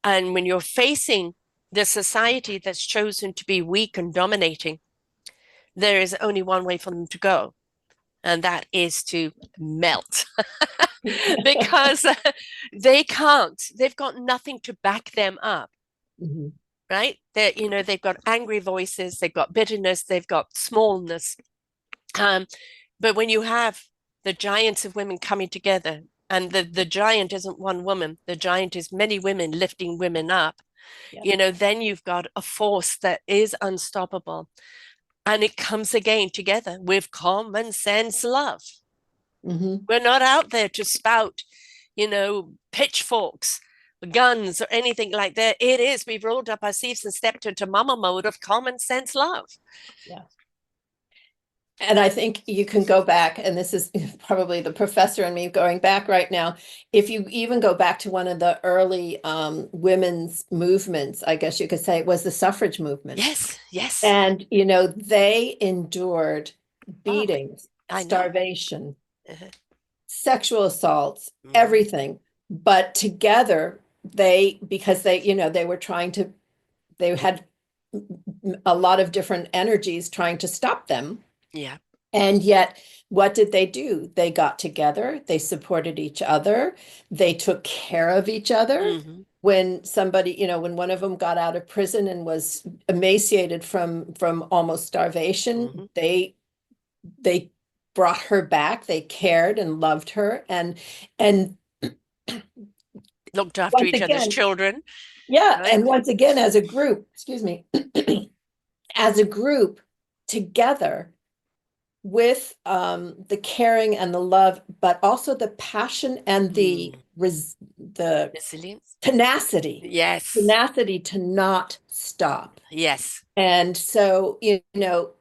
And when you're facing the society that's chosen to be weak and dominating, there is only one way for them to go, and that is to melt. Because they can't, they've got nothing to back them up. Mhm. Right? They've got angry voices, they've got bitterness, they've got smallness. But when you have the giants of women coming together, and the giant isn't one woman, the giant is many women lifting women up, Yeah. then you've got a force that is unstoppable. And it comes again together with common sense love. Hmm. We're not out there to spout, pitchforks, guns, or anything like that. It is, we've rolled up our sleeves and stepped into mama mode of common sense love. Yeah. And I think you can go back, and this is probably the professor and me going back right now. If you even go back to one of the early women's movements, I guess you could say, it was the suffrage movement. Yes, yes. And, they endured Oh my, beatings, I know. starvation, Uh-huh. sexual assaults, Mm-hmm. everything. But together, because they were trying to, they had a lot of different energies trying to stop them. Yeah. And yet, what did they do? They got together, they supported each other, they took care of each other. Mm-hmm. When somebody, when one of them got out of prison and was emaciated from almost starvation, Mm-hmm. they brought her back, they cared and loved her, and Looked after once each other's again, children, yeah, right? and once again, as a group, excuse me, as a group together, with the caring and the love, but also the passion and Mm. the Resilience. tenacity, Yes. tenacity to not stop. Yes. And so,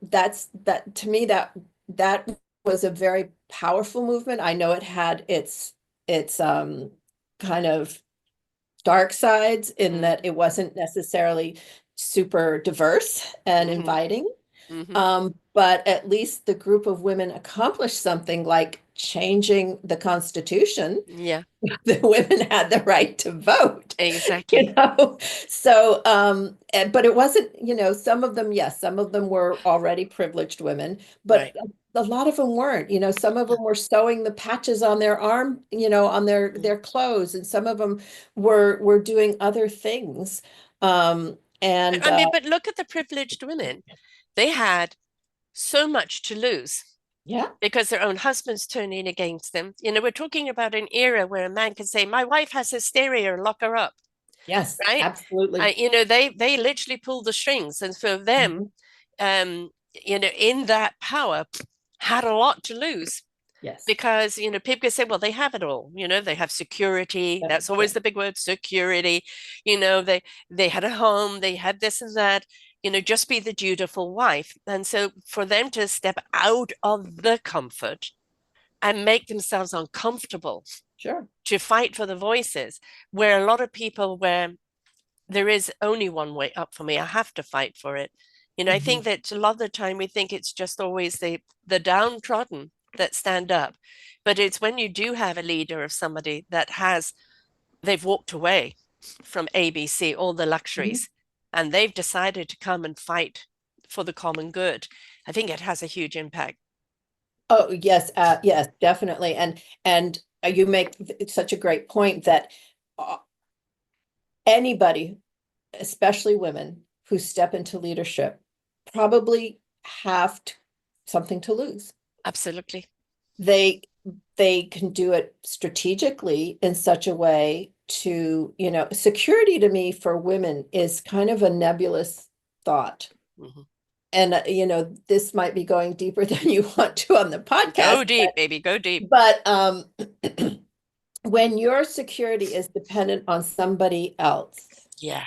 that's that to me, that was a very powerful movement. I know it had its kind of dark sides in Mm-hmm. that it wasn't necessarily super diverse and Mm-hmm. inviting. Mm-hmm. But at least the group of women accomplished something like changing the Constitution. Yeah, The women had the right to vote, you exactly. know. So, but it wasn't, some of them, yes, some of them were already privileged women, but Right. a lot of them weren't. Some of Yeah. them were sewing the patches on their arm, on Mm. their clothes, and some of them were doing other things. And I mean, but look at the privileged women. They had so much to lose yeah, because their own husbands turning against them. We're talking about an era where a man can say, "My wife has hysteria, lock her up." yes, Right? absolutely. They literally pull the strings, and for them, Mhm. in that power, had a lot to lose. Yes. Because people can say, well, they have it all. They have security. Yeah, That's yeah. always the big word, security. They had a home, they had this and that. Just be the dutiful wife. And so for them to step out of the comfort and make themselves uncomfortable Sure. to fight for the voices, where a lot of people, where there is only one way up for me, I have to fight for it. I Mhm. think that a lot of the time we think it's just always the downtrodden that stand up. But it's when you do have a leader of somebody that they've walked away from ABC, all the Mhm. luxuries, and they've decided to come and fight for the common good. I think it has a huge impact. Oh, yes, yes, definitely. And you make such a great point that uh, anybody, especially women who step into leadership, probably have something to lose. Absolutely. They they can do it strategically in such a way to, security to me for women is kind of a nebulous thought. Mhm. you know, this might be going deeper than you want to on the podcast, Go deep, baby, go deep. but when your security is dependent on somebody else, Yeah.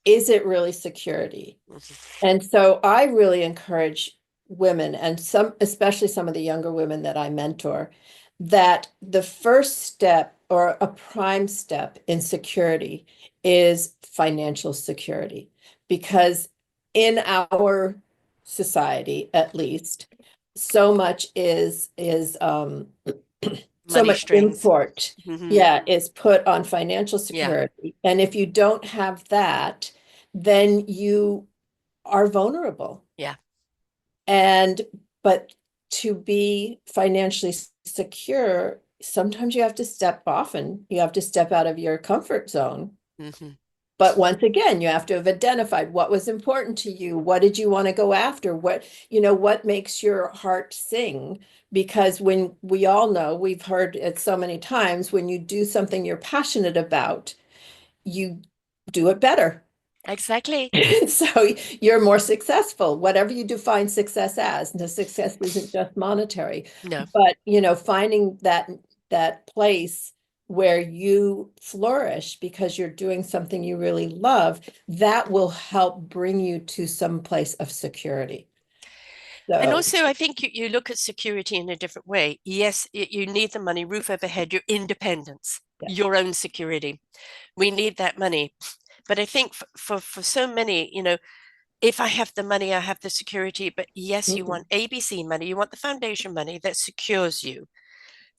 is it really security? Mhm. And so I really encourage women, and some, especially some of the younger women that I mentor, that the first step or a prime step in security is financial security. Because in our society, at least, so much is so Money much strings. import, Hmm. yeah, is put on financial Yeah. security. And if you don't have that, then you are vulnerable. Yeah. And but to be financially secure, sometimes you have to step off and you have to step out of your comfort zone. Hmm. But once again, you have to have identified what was important to you. What did you want to go after? What, you know, what makes your heart sing? Because when we all know, we've heard it so many times, when you do something you're passionate about, you do it better. Exactly. So you're more successful, whatever you define success as. The success isn't just monetary, No. but you know, finding that place where you flourish because you're doing something you really love, that will help bring you to some place of security. And So also, I think you look at security in a different way. Yes, you need the money, roof overhead, your independence, yeah. your own security. We need that money. But I think for so many, if I have the money, I have the security. But yes, you Mhm. want ABC money, you want the foundation money that secures you.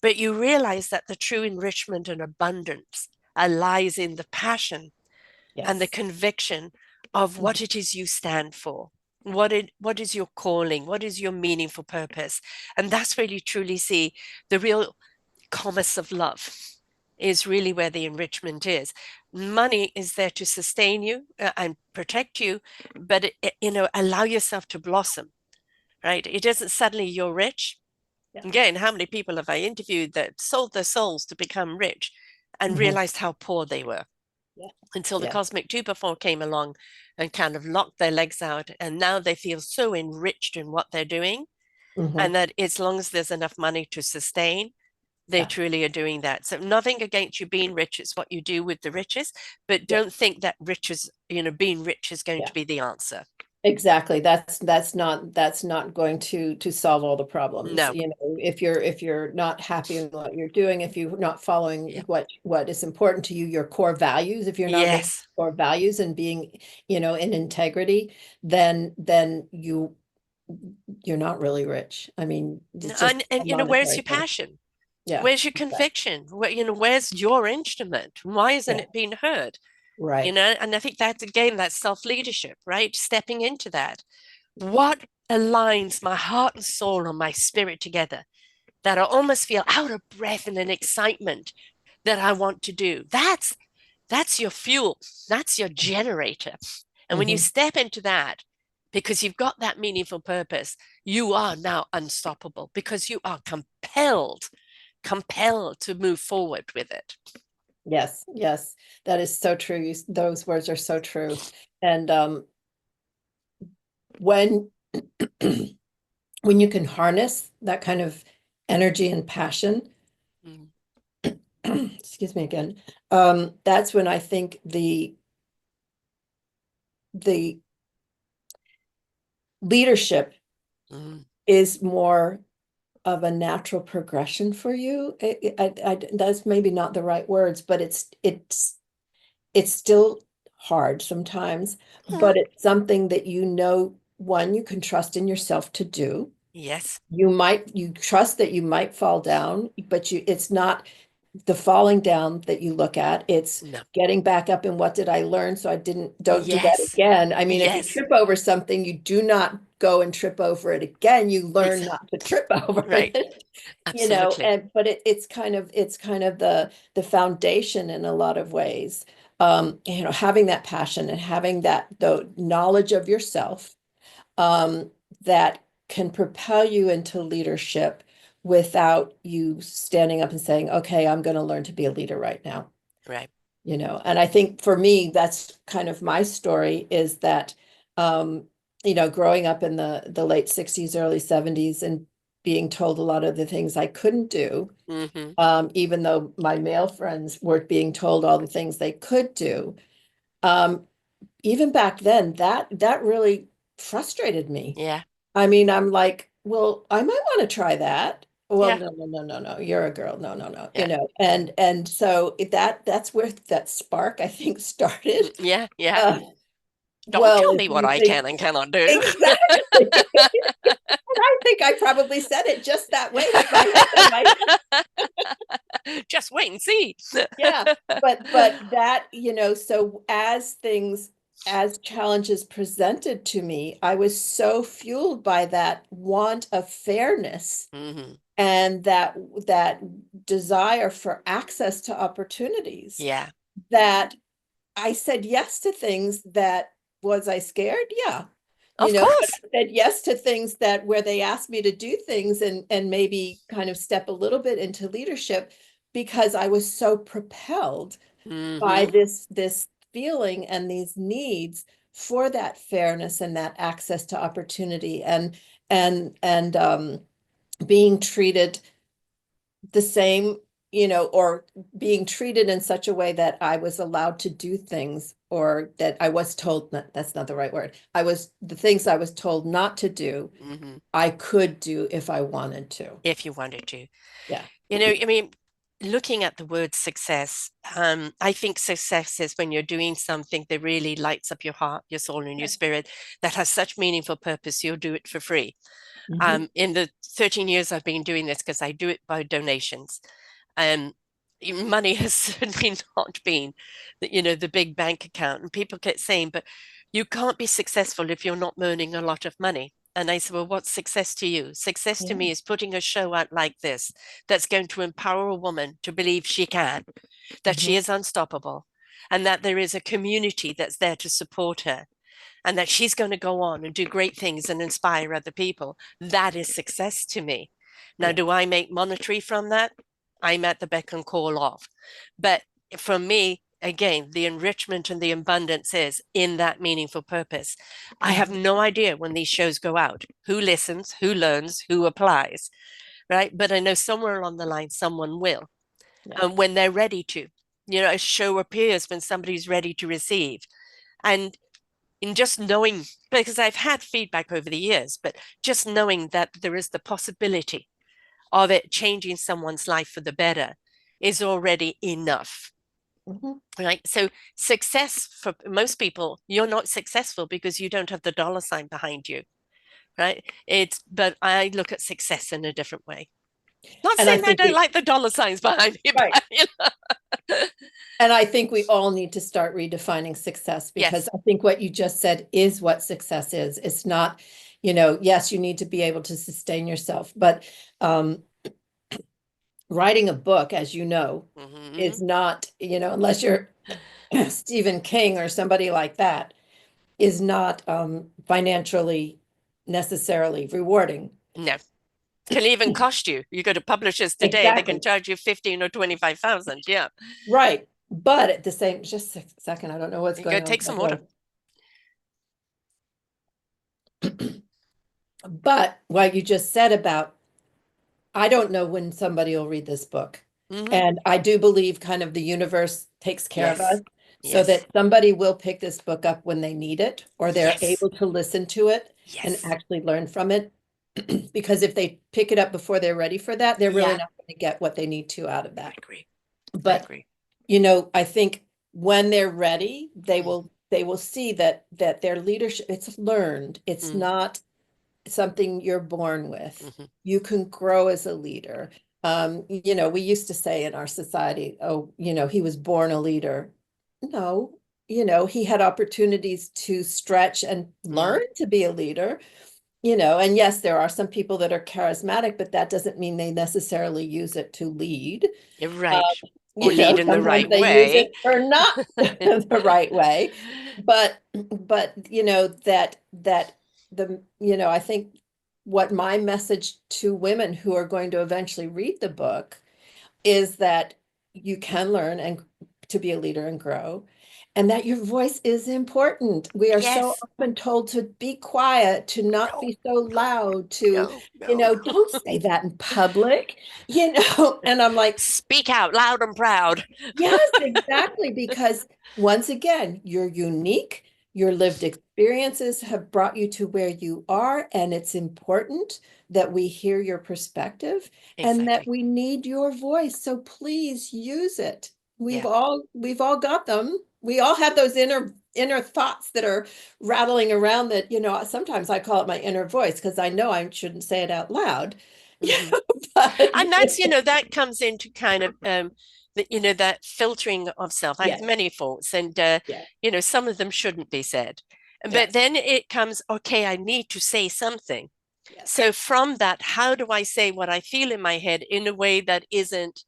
But you realize that the true enrichment and abundance lies in the passion and the Yes. conviction of Mhm. what it is you stand for. What is your calling? What is your meaningful purpose? And that's where you truly see the real commerce of love is really where the enrichment is. Money is there to sustain you and protect you, but allow yourself to blossom, right? It isn't suddenly you're rich. Yeah. Again, how many people have I interviewed that sold their souls to become rich and Mhm. realized how poor they were Yeah. until the Yeah. cosmic two before came along and kind of locked their legs out, and now they feel so enriched in what they're doing, Mhm. and that as long as there's enough money to sustain, they Yeah. truly are doing that. So nothing against you being rich, it's what you do with the riches, but Yeah. don't think that riches, being rich is going to Yeah. be the answer. Exactly. That's not going to solve all the problems. No. You know, if you're not happy in what you're doing, if you're not following Yeah. what is important to you, your core values, if you're not living Yes. core values and being, you know, in integrity, then you're not really rich. I mean, it's just And a where's monetary your thing. passion? Yeah. Where's your conviction? Where's your instrument? Why isn't Yeah. it being heard? Right. And I think that's again that self-leadership, right? Stepping into that. What aligns my heart and soul and my spirit together that I almost feel out of breath and an excitement that I want to do? That's your fuel. That's your generator. And when you Hmm. step into that, because you've got that meaningful purpose, you are now unstoppable because you are compelled to move forward with it. Yes. Yes. That is so true. Those words are so true. And when when you can harness that kind of energy and passion, Mm. excuse me again, that's when I think the leadership Mm. is more of a natural progression for you. That's maybe not the right words, but it's still hard sometimes, Mm. but it's something that you know, one, you can trust in yourself to do. Yes. You trust that you might fall down, but it's not the falling down that you look at. It's No. getting back up and what did I learn so I don't do that Yes. again. I mean, if you Yes. trip over something, you do not go and trip over it again. You learn Exactly. not to trip over Right. it. You know, Absolutely. and but it's kind of the foundation in a lot of ways. You know, having that passion and having that the knowledge of yourself, um, that can propel you into leadership without you standing up and saying, okay, I'm going to learn to be a leader right now. Right. You know, and I think for me, that's kind of my story is that, growing up in the late 60s, early 70s and being told a lot of the things I couldn't do, Mm-hmm. even though my male friends were being told all the things they could do. Um, Even back then, that really frustrated me. Yeah. I mean, I'm like, well, I might want to try that. Well, Yeah. no, no, no, no, no. You're a girl. No, no, no. Yeah. And so that's where that spark, I think, started. Yeah. Yeah. Uh, Don't well, tell if me what you I think can and cannot do. exactly, and I think I probably said it just that way with my husband. Just wait and see. Yeah, but that, so as challenges presented to me, I was so fueled by that want of fairness Hmm. and that desire for access to opportunities Yeah. that I said yes to things that was I scared? Yeah. Of But course. I said yes to things that where they asked me to do things and maybe kind of step a little bit into leadership because I was so propelled by Hmm. this feeling and these needs for that fairness and that access to opportunity and being treated the same, or being treated in such a way that I was allowed to do things or that I was told, that's not the right word. The things I was told not to do, Hmm. I could do if I wanted to. If you wanted to. Yeah. I mean, looking at the word success, I think success is when you're doing something that really lights up your heart, your soul, and your spirit that has such meaningful purpose, you'll do it for free. Mhm. In the 13 years I've been doing this, because I do it by donations, um, money has certainly not been, the big bank account. And people kept saying, but you can't be successful if you're not earning a lot of money. And I said, well, what's success to you? Success to Yeah. me is putting a show out like this that's going to empower a woman to believe she can, that she Mhm. is unstoppable, and that there is a community that's there to support her, and that she's going to go on and do great things and inspire other people. That is success to me. Now, Yeah. do I make monetary from that? I'm at the beck and call of. But for me, again, the enrichment and the abundance is in that meaningful purpose. I have Mhm. no idea when these shows go out who listens, who learns, who applies, right? But I know somewhere along the line, someone will, Yeah. when they're ready to. A show appears when somebody's ready to receive. And in just knowing, because I've had feedback over the years, but just knowing that there is the possibility of it changing someone's life for the better is already enough. Mhm. Right. So success for most people, you're not successful because you don't have the dollar sign behind you. Right. But I look at success in a different way. Not And I saying I think don't we like the dollar signs behind me, right. but And I think we all need to start redefining success because yes. I think what you just said is what success is. It's not, yes, you need to be able to sustain yourself, but writing a book, as you know, Hmm. is not, unless you're Stephen King or somebody like that, is not financially necessarily rewarding. No, can even cost you. You go to publishers today, they can Exactly. charge you 15 or 25,000. Yeah. Right. But at the same, just a second, I don't know what's You go going on take with my some water. voice. But what you just said about, I don't know when somebody will read this book. Hmm. And I do believe kind of the universe takes care of us Yes. so Yes. that somebody will pick this book up when they need it or they're Yes. able to listen to it and Yes. actually learn from it. Because if they pick it up before they're ready for that, they're really Yeah. not going to get what they need to out of I that. agree. I But agree. I think when they're ready, they Mm-hmm. will see that their leadership, it's learned. It's not something you're born with. Mm-hmm. You can grow as a leader. We used to say in our society, oh, he was born a leader. No, he had opportunities to stretch and Mm. learn to be a leader, and yes, there are some people that are charismatic, but that doesn't mean they necessarily use it to lead. You're right. Or You lead know, in the sometimes right they use way. it for not the right way. But that I think what my message to women who are going to eventually read the book is that you can learn and to be a leader and grow. and that your voice is important. We are so Yes. often told to be quiet, to not No, be so no, loud, to, no, no. don't say that in public, and I'm like, Speak out loud and proud. yes, exactly. Because once again, you're unique. Your lived experiences have brought you to where you are, and it's important that we hear your perspective and that Exactly. we need your voice. So please use it. Yeah. We've all got them. We all have those inner thoughts that are rattling around that, sometimes I call it my inner voice because I know I shouldn't say it out loud. Hmm. But And that's, that comes into kind of that filtering of self. I have yes, many faults, and yes, some of them shouldn't be said. But yes, then it comes, okay, I need to say something. yes, So from that, how do I say what I feel in my head in a way that isn't,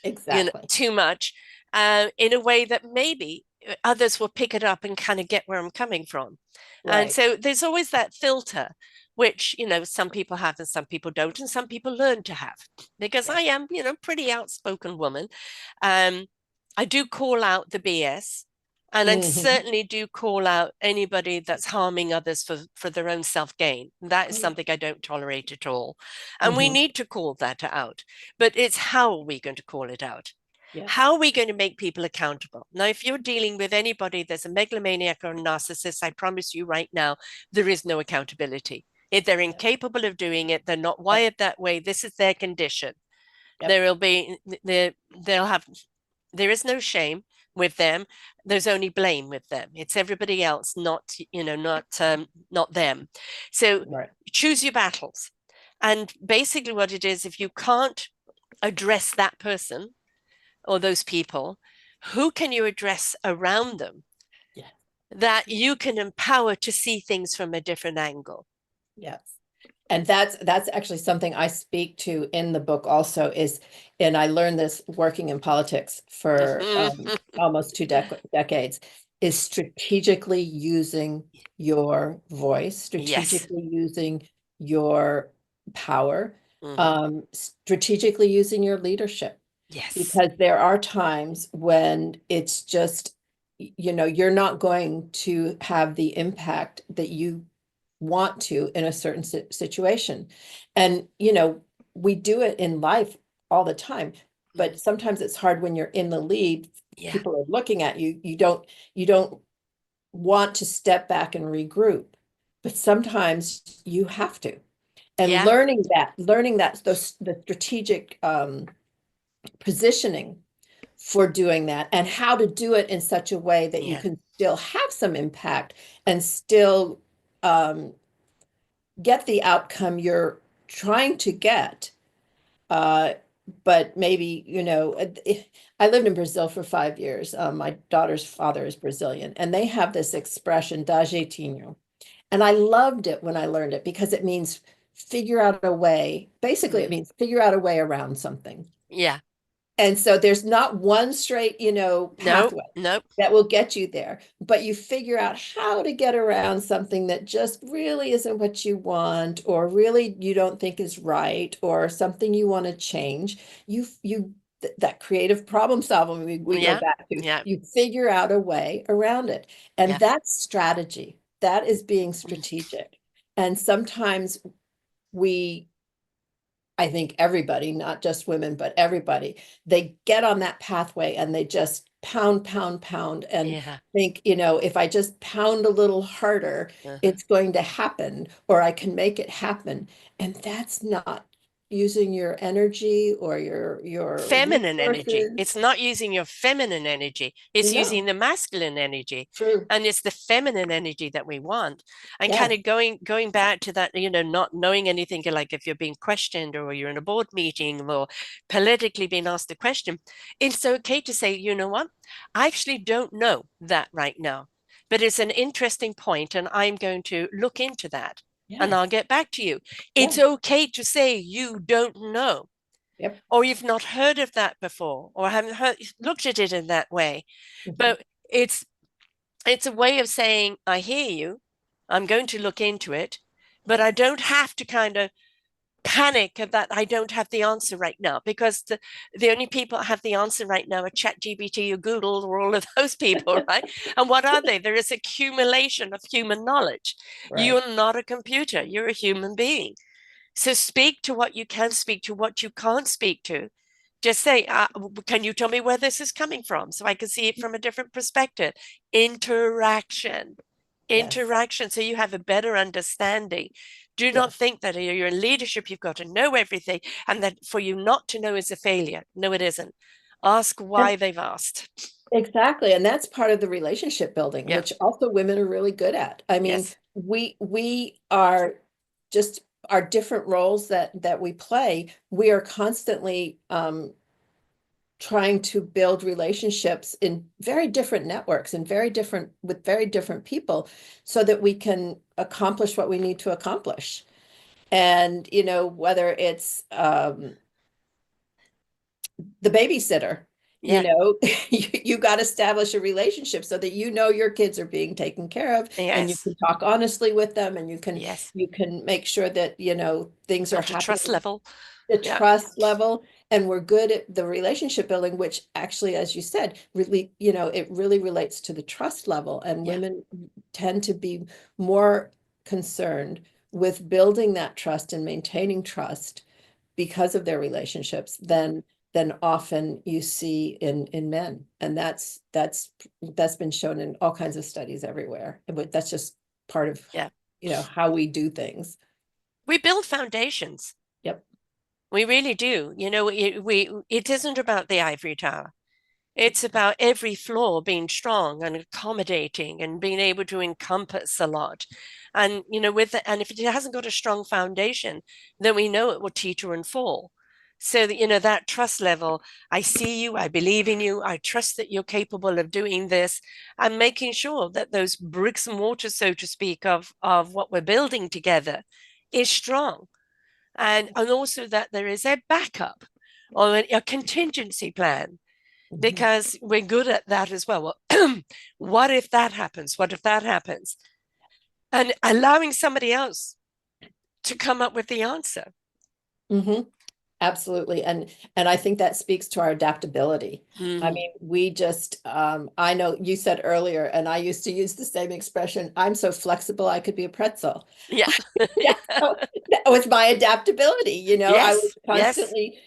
exactly. too much, in a way that maybe others will pick it up and kind of get where I'm coming from. And Right. so there's always that filter, which, some people have and some people don't, and some people learn to have. Because Yeah. I am, pretty outspoken woman. Um, I do call out the BS. And I Hmm. certainly do call out anybody that's harming others for their own self gain. That is Oh, yeah. something I don't tolerate at all. And we Hmm. need to call that out. But it's how are we going to call it out? Yes. How are we going to make people accountable? Now, if you're dealing with anybody that's a megalomaniac or a narcissist, I promise you right now, there is no accountability. If they're Yeah. incapable of doing it, they're not Yep. wired that way. This is their condition. Yep. There will be, they'll have, there is no shame with them. There's only blame with them. It's everybody else, not them. So Right. choose your battles. And basically, what it is, if you can't address that person, or those people, who can you address around them Yes. that you can empower to see things from a different angle? Yes. And that's actually something I speak to in the book also is, and I learned this working in politics for almost two decades, is strategically using your voice, Yes. strategically using your power, Hmm. strategically using your leadership. Yes. Because there are times when it's just, you're not going to have the impact that you want to in a certain situation. And, we do it in life all the time, Hmm. but sometimes it's hard when you're in the lead, Yeah. people are looking at you, you don't want to step back and regroup, but sometimes you have to. And Yeah. learning that the strategic positioning for doing that and how to do it in such a way that you Yeah. can still have some impact and still um, get the outcome you're trying to get. Uh, but maybe, I lived in Brazil for 5 years. My daughter's father is Brazilian, and they have this expression, da jeitinho. And I loved it when I learned it because it means figure out a way. Basically, it Hmm. means figure out a way around something. Yeah. And so there's not one straight, Nope. pathway Nope. that will get you there, but you figure out how to get around something that just really isn't what you want, or really you don't think is right, or something you want to change. That creative problem solving we go Yeah. back to, Yeah. you figure out a way around it. And Yeah. that's strategy. That is being strategic. And sometimes we I think everybody, not just women, but everybody, they get on that pathway and they just pound, pound, pound and Yeah. think, if I just pound a little harder, Uh-huh. it's going to happen or I can make it happen. And that's not using your energy or your Feminine energy. It's resources. not using your feminine energy, it's using No, the masculine energy. true. And it's the feminine energy that we want. And kind Yes. of going back to that, not knowing anything, like if you're being questioned or you're in a board meeting or politically being asked a question, it's okay to say, you know what? I actually don't know that right now. But it's an interesting point, and I'm going to look into that and Yes. I'll get back to you. It's Yes. okay to say you don't know, Yep. or you've not heard of that before, or haven't looked at it in that way. Mhm. But it's a way of saying, I hear you, I'm going to look into it, but I Yes. don't have to kind of panic that I don't have the answer right now, because the only people that have the answer right now are ChatGPT or Google or all of those people, right? And what are they? There is accumulation of human knowledge. Right. You're not a computer, you're a human being. So speak to what you can speak to, what you can't speak to. Just say, can you tell me where this is coming from so I can see it from a different perspective? Interaction, Yes. interaction, so you have a better understanding. Do not Yes. think that you're in leadership, you've got to know everything, and that for you not to know is a failure. No, it isn't. Ask And why they've asked. exactly. And that's part of the relationship building, Yeah. which also women are really good at. I mean, Yes. we are just our different roles that we play. We are constantly trying to build relationships in very different networks and very different with very different people so that we can accomplish what we need to accomplish. And, whether it's the babysitter, Yeah. you got to establish a relationship so that your kids are being taken care of and you Yes. can talk honestly with them and you can Yes. you can make sure that things are At a trust happening, level. the Yeah. trust level, and we're good at the relationship building, which actually, as you said, really, it really relates to the trust level. And Yeah. women tend to be more concerned with building that trust and maintaining trust because of their relationships than often you see in men. And that's been shown in all kinds of studies everywhere. But that's just part of Yeah. how we do things. We build foundations. Yep. We really do. It isn't about the ivory tower. It's about every floor being strong and accommodating and being able to encompass a lot. And and if it hasn't got a strong foundation, then we know it will teeter and fall. So that that trust level, I see you, I believe in you, I trust that you're capable of doing this, and making sure that those bricks and mortar, so to speak, of what we're building together is strong. And also that there is a backup or a contingency plan, Mhm. because we're good at that as well. Well, what if that happens? What if that happens? And allowing somebody else to come up with the answer. Mhm. Absolutely. And I think that speaks to our adaptability. I Mm-hmm. mean, we just I know you said earlier, and I used to use the same expression, I'm so flexible I could be a pretzel. Yeah. That was my adaptability. I was Yes. Yes. constantly,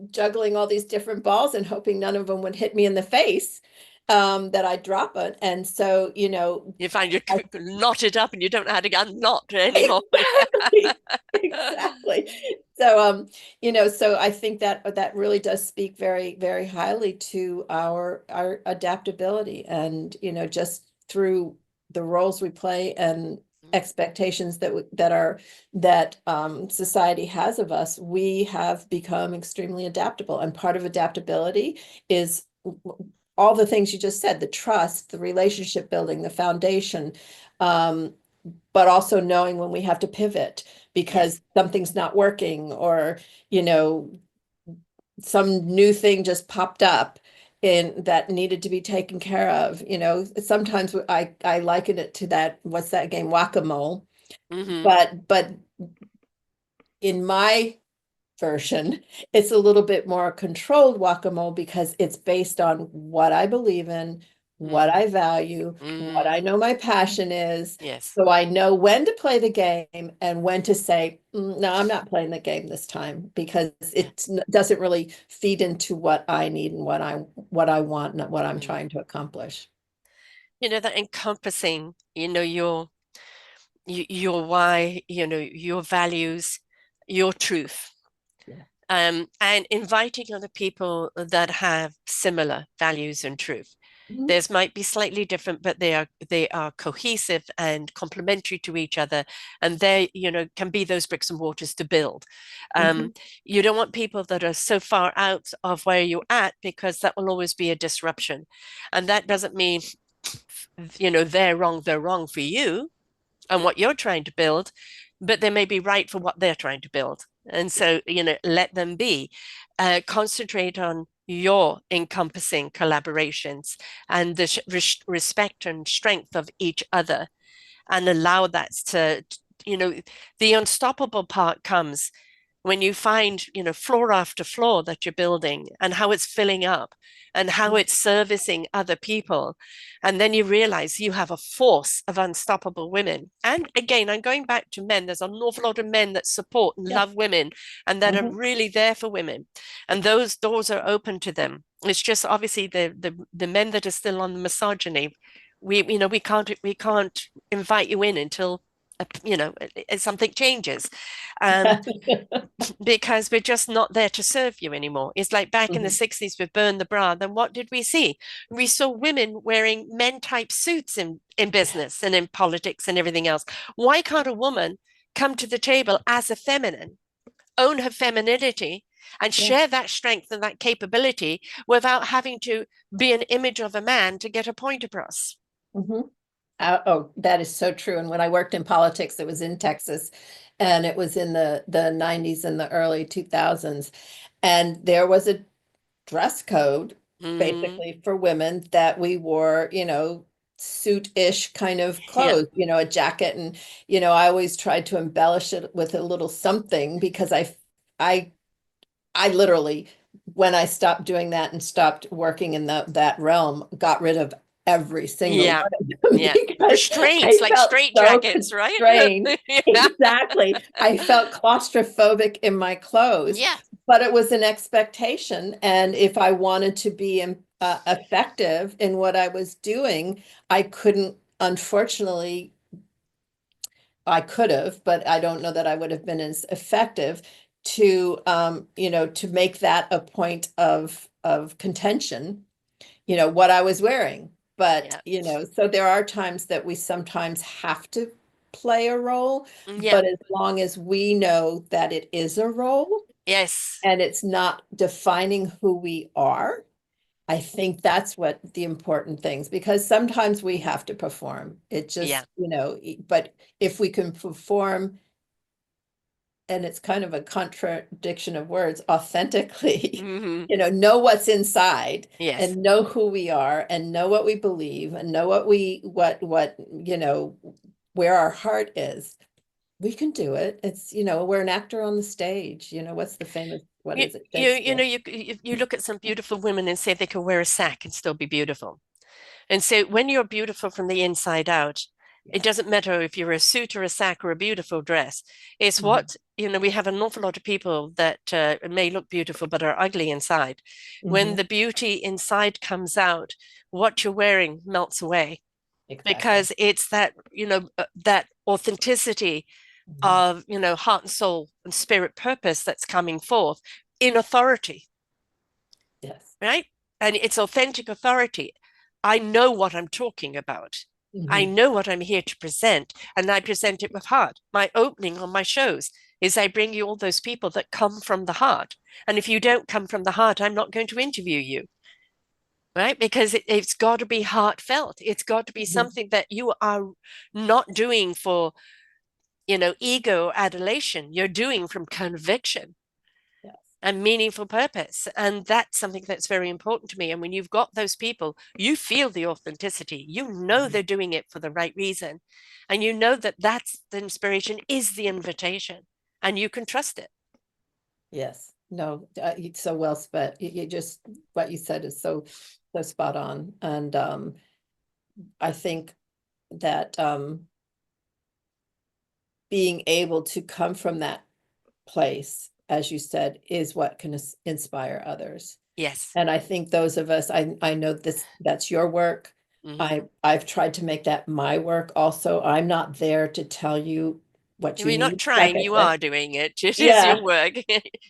juggling all these different balls and hoping none of them would hit me in the face, that I'd drop it. And so, You find you're I knotted up and you don't know how to unknot anymore. exactly. Exactly. So so I think that really does speak very, very highly to our adaptability and just through the roles we play and expectations that society has of us, we have become extremely adaptable. And part of adaptability is all the things you just said, the trust, the relationship building, the foundation, um, but also knowing when we have to pivot because Yes. something's not working or, you know, some new thing just popped up in that needed to be taken care of. Sometimes I liken it to that, what's that game, Whack-A-Mole. Mm-hmm. But in my version, it's a little bit more controlled whack-a-mole because it's based on what I believe in, what Mm-hmm. I value, what I Mm. know my passion is. Yes. So I know when to play the game and when to say, no, I'm not playing the game this time because Yeah. it doesn't really feed into what I need and what I want and what I'm Mm. trying to accomplish. That encompassing, your why, your values, your truth, Yeah. and inviting other people that have similar values and truth. Mhm. Theirs might be slightly different, but they are cohesive and complementary to each other, and they, can be those bricks and mortars to build. Um, Mhm. you don't want people that are so far out of where you're at, because that will always be a disruption, and that doesn't mean, they're wrong for you and what you're trying to build, but they may be right for what they're trying to build. And so, let them be. Concentrate on your encompassing collaborations and the respect and strength of each other, and allow that to, the unstoppable part comes. when you find, floor after floor that you're building and how it's filling up and how it's servicing other people. And then you realize you have a force of unstoppable women. And again, I'm going back to men. There's an awful lot of men that support and Yeah. love women and that are Mhm. really there for women. And those doors are open to them. It's just obviously the men that are still on the misogyny. We can't invite you in until something changes. Um, because we're just not there to serve you anymore. It's like back in the Mhm. 60s with Burn the Bra. Then what did we see? We saw women wearing men type suits in Yes. business and in politics and everything else. Why can't a woman come to the table as a feminine, own her femininity, and Yeah. share that strength and that capability without having to be an image of a man to get a point across? Mhm. Oh, that is so true. And when I worked in politics, it was in Texas, and it was in the 90s and the early 2000s. And there was a dress code Mm, basically for women that we wore, suit-ish kind of yeah, clothes, a jacket. And, I always tried to embellish it with a little something because I I literally, when I stopped doing that and stopped working in that realm, got rid of every single yeah, one of them yeah. because Restraints I like felt straight so jackets, right? constrained. Yeah. Exactly. I felt claustrophobic in my clothes, Yeah. but it was an expectation. And if I wanted to be effective in what I was doing, I couldn't, unfortunately, I could have, but I don't know that I would have been as effective to make that a point of contention, what I was wearing. But, Yeah. so there are times that we sometimes have to play a role, Yeah. but as long as we know that it is a role Yes. and it's not defining who we are, I think that's what the important things, because sometimes we have to perform. It Yeah. just, but if we can perform, and it's kind of a contradiction of words, authentically, Hmm. know what's inside Yes. and know who we are and know what we believe and know where our heart is. We can do it. It's, we're an actor on the stage. What's the famous, what You is it, you you Shakespeare? know you look at some beautiful women and say they can wear a sack and still be beautiful. And so when you're beautiful from the inside out, it Yes. doesn't matter if you're a suit or a sack or a beautiful dress. It's Mhm. what, we have an awful lot of people that may look beautiful but are ugly inside. When Mhm. the beauty inside comes out, what you're wearing melts away Exactly. because it's that authenticity Mhm. of, heart and soul and spirit purpose that's coming forth in authority, Yes. right? And it's authentic authority. I know what I'm talking about. I Mhm. know what I'm here to present, and I present it with heart. My opening on my shows is I bring you all those people that come from the heart. And if you don't come from the heart, I'm not going to interview you, right? Because it's got to be heartfelt. It's got to be Mhm. something that you are not doing for, ego adulation. You're doing from conviction Yes. and meaningful purpose. And that's something that's very important to me. And when you've got those people, you feel the authenticity. You know Mhm. they're doing it for the right reason. And you know that that's the inspiration is the invitation and you can trust it. Yes. No, it's so well spent. You just, what you said is so spot on. And I think that being able to come from that place, as you said, is what can inspire others. Yes. And I think those of us, I know that's your work. Mm-hmm. I've tried to make that my work also. I'm not there to tell you what you You're not need. Like trying, I you said, are doing it. It is your yeah. work.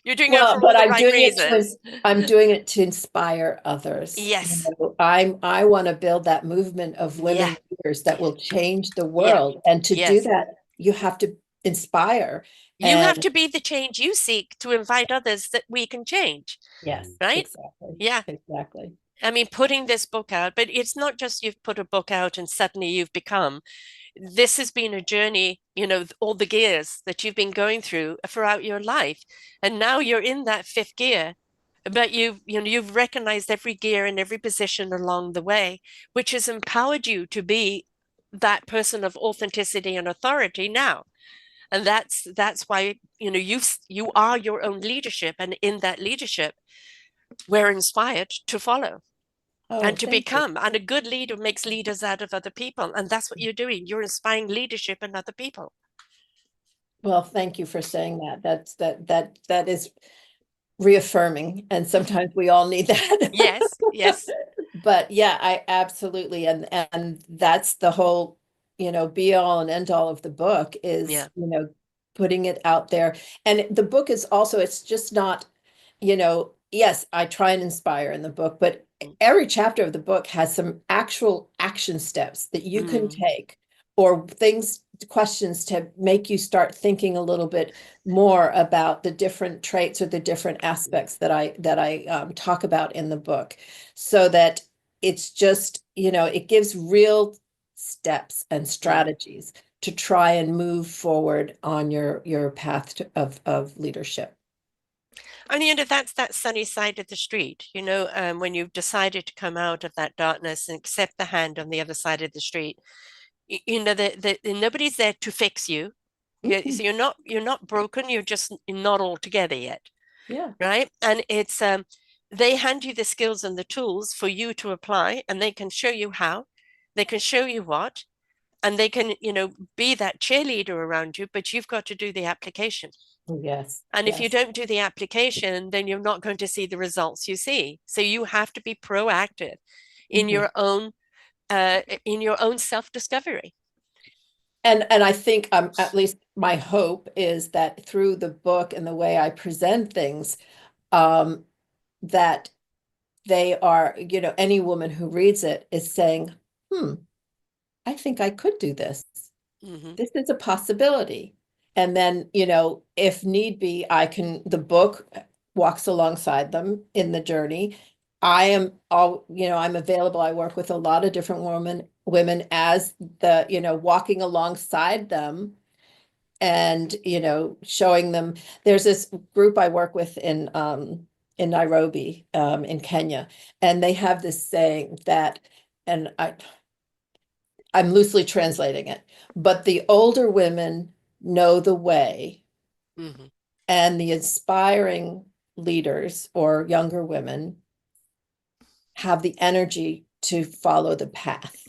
You're doing it Well, for all but the right reasons. I'm doing it to inspire others. Yes. I want to build that movement of Yeah. women leaders that will change the Yeah. world. And to do Yes. that, you have to inspire. You have And to be the change you seek to invite others that we can change, yes, right? exactly. Yeah. Exactly. I mean, putting this book out, but it's not just you've put a book out and suddenly you've become. This has been a journey, all the gears that you've been going through throughout your life. And now you're in that fifth gear, but you've recognized every gear and every position along the way, which has empowered you to be that person of authenticity and authority now. And that's why, you are your own leadership, and in that leadership we're inspired to follow Oh, and to thank you. become. And a good leader makes leaders out of other people, and that's what you're doing. You're inspiring leadership in other people. Well, thank you for saying that. That is reaffirming, and sometimes we all need that. Yes, yes. But yeah, I absolutely, and that's the whole, be all and end all of the book is, Yeah. putting it out there. And the book is also, it's just not, yes, I try and inspire in the book, but every chapter of the book has some actual action steps that you can Mm, take, or questions to make you start thinking a little bit more about the different traits or the different aspects that I talk about in the book, so that it's just, it gives real steps and mm. strategies to try and move forward on your path of leadership. And that's that sunny side of the street. When you've decided to come out of that darkness and accept the hand on the other side of the street, nobody's there to fix you. Mhm. So you're not broken. You're just not all together yet, Yeah. right? And it's they hand you the skills and the tools for you to apply, and they can show you how, they can show you what, and they can be that cheerleader around you, but you've got to do the application. Yes. And if you Yes. don't do the application, then you're not going to see the results you see. So you have to be proactive in Mhm. your own in your own self-discovery. And I think, at least my hope is that through the book and the way I present things, um, that they are, any woman who reads it is saying, hmm, I think I could do this. Hmm. This is a possibility. And then, if need be, the book walks alongside them in the journey. I'm available. I work with a lot of different women as walking alongside them, and, showing them. There's this group I work with in Nairobi, in Kenya, and they have this saying that, and I'm loosely translating it, but the older women know the way, Hmm. and the inspiring leaders or younger women have the energy to follow the path.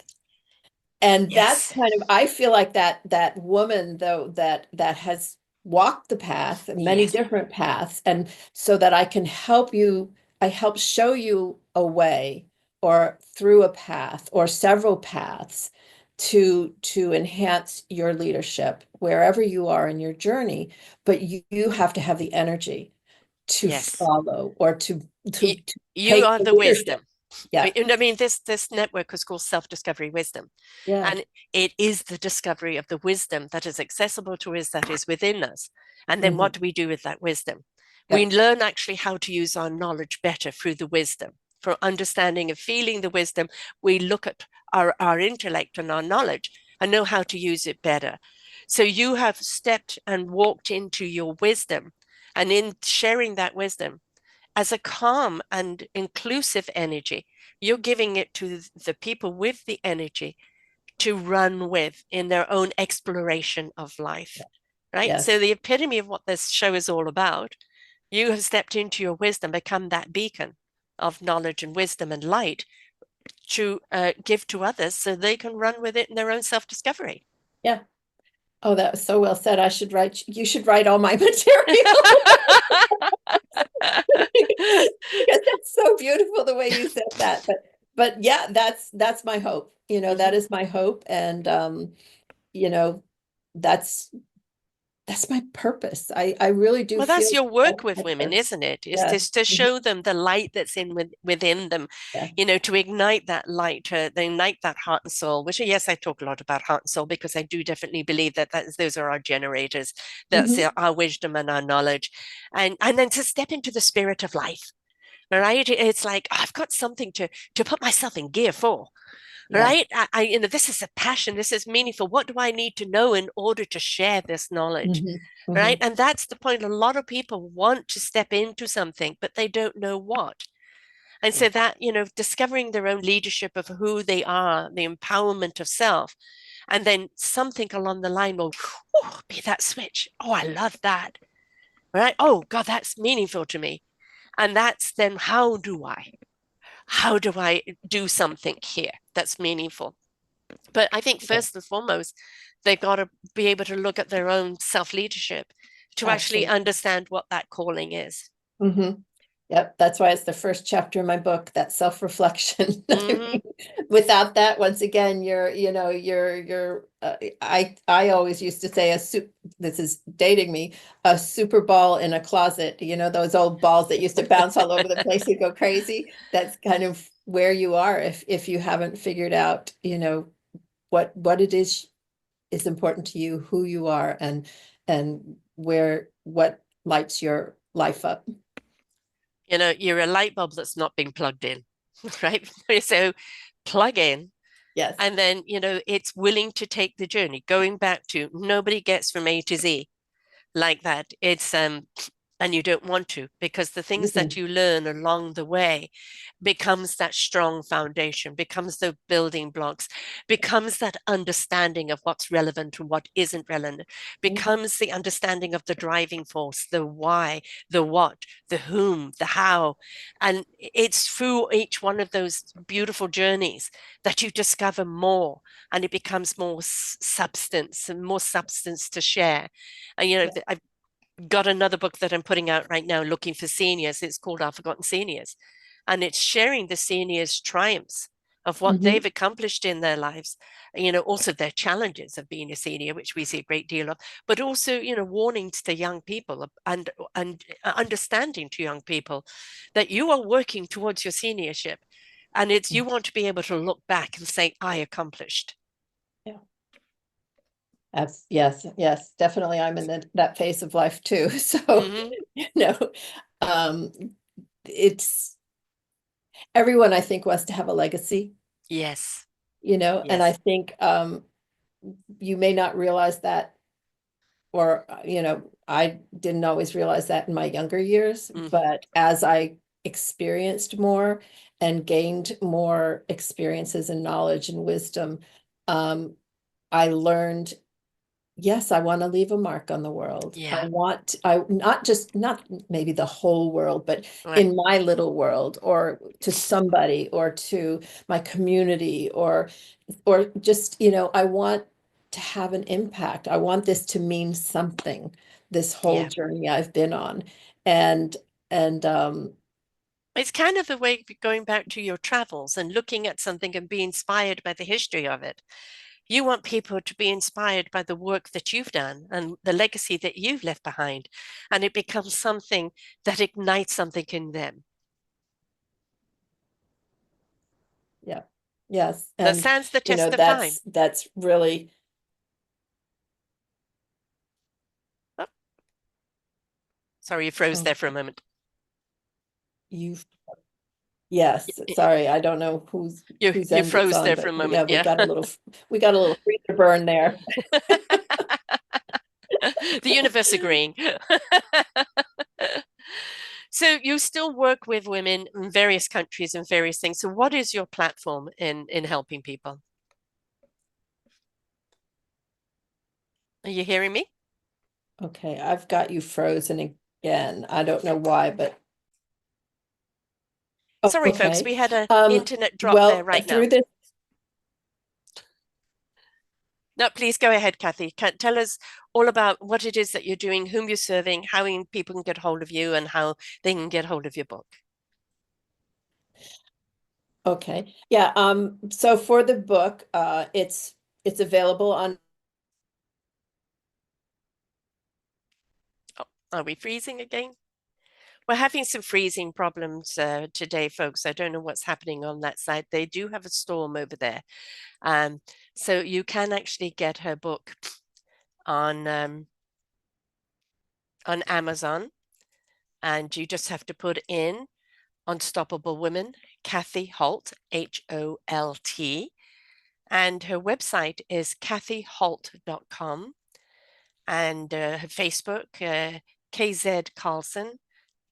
And that's Yes. kind of, I feel like that woman, though, that has walked the path, many Yes. different paths, and so that I can help you, I help show you a way, or through a path or several paths, to enhance your leadership wherever you are in your journey. But you have to have the energy to Yes. follow, or You, to you take are the the leadership. wisdom. Yeah. I mean, this network is called Self-Discovery Wisdom, Yeah. and it is the discovery of the wisdom that is accessible to us, that is within us. And then Mhm. what do we do with that wisdom? We Yeah. learn actually how to use our knowledge better through the wisdom. For understanding and feeling the wisdom, we look at our intellect and our knowledge and know how to use it better. So you have stepped and walked into your wisdom, and in sharing that wisdom as a calm and inclusive energy, you're giving it to the people with the energy to run with in their own exploration of life, right? Yes. So the epitome of what this show is all about, you have stepped into your wisdom, become that beacon of knowledge and wisdom and light to give to others so they can run with it in their own self-discovery. Yeah. Oh, that was so well said. You should write all my material, because that's so beautiful the way you said that. But yeah, that's my hope. That Mhm. is my hope. And you know, that's that's my purpose. I really do Well, that's feel your work that's with my women, purpose. isn't it? Is Yeah. to Mhm. show them the light that's within them, Yeah. to ignite that light, to ignite that heart and soul. Which, yes, I talk a lot about heart and soul because I do definitely believe that those are our generators. That's Mhm. our wisdom and our knowledge, and then to step into the spirit of life. All right, it's like, oh, I've got something to put myself in gear for. Yeah. Right, this is a passion. This is meaningful. What do I need to know in order to share this knowledge? Hmm. Right. Hmm. And that's the point. A lot of people want to step into something, but they don't know what. And Yeah. so that, discovering their own leadership of who they are, the empowerment of self, And then something along the line will be that switch. Oh, I love that. Right. Oh, God, that's meaningful to me. And that's then how do I do something here that's meaningful? But I think Yeah, first and foremost, they've got to be able to look at their own self leadership to actually absolutely. understand what that calling is. Hmm. Yep, that's why it's the first chapter in my book, that self-reflection. I Mm-hmm. mean, without that, once again, I always used to say this is dating me, a super ball in a closet, those old balls that used to bounce all over the place and go crazy. That's kind of where you are if you haven't figured out, what it is important to you, who you are, and what lights your life up. You're a light bulb that's not being plugged in, right? So plug in. Yes. And then, it's willing to take the journey. Going back to nobody gets from A to Z like that. And you don't want to, because the things that Mm-mm. you learn along the way becomes that strong foundation, becomes the building blocks, becomes that understanding of what's relevant and what isn't relevant, becomes the understanding of the driving force, the why, the what, the whom, the how. And it's through each one of those beautiful journeys that you discover more, and it becomes more substance and more substance to share. And Yeah. I've got another book that I'm putting out right now looking for seniors. It's called Our Forgotten Seniors. And it's sharing the seniors' triumphs of what Hmm. they've accomplished in their lives, also their challenges of being a senior, which we see a great deal of, but also, warnings to young people and understanding to young people that you are working towards your seniorship. And it's you want to be able to look back and say, I accomplished. Yeah. Yes, yes, definitely. I'm in that phase of life too. So, Mm-hmm. you know, um, it's everyone I think wants to have a legacy, Yes. and I Yes. think you may not realize that, or I didn't always realize that in my younger years, Mm-hmm. but as I experienced more and gained more experiences and knowledge and wisdom, um, I learned, yes, I want to leave a mark on the world. Yeah. I not maybe the whole world, but Right. in my little world, or to somebody, or to my community, or just, I want to have an impact. I want this to mean something, this whole Yeah. journey I've been on. And and It's kind of a way of going back to your travels and looking at something and be inspired by the history of it. You want people to be inspired by the work that you've done and the legacy that you've left behind, and it becomes something that ignites something in them. yeah, yes. That And stands the test of time. that's really Oh, sorry, you froze oh, there for a moment. you yes, sorry, I don't know You whose you end it's froze on, there for a but moment. yeah, Yeah. we got a little freezer burn there. The universe agreeing. So you still work with women in various countries and various things. So what is your platform in helping people? Are you hearing me? Okay, I've got you frozen again. I don't know why, but Sorry, folks, okay. we had a Um, internet drop there well, right now. through this, No, please go ahead, Cathy. Tell us all about what it is that you're doing, whom you're serving, how people can get hold of you, and how they can get hold of your book. okay. Yeah, so for the book, it's available on Oh, are we freezing again? We're having some freezing problems today, folks. I don't know what's happening on that side. They do have a storm over there. Um, so you can actually get her book on on Amazon, and you just have to put in Unstoppable Women, Cathy Holt, Holt, and her website is cathyholt.com, and her Facebook, KZ Carlson,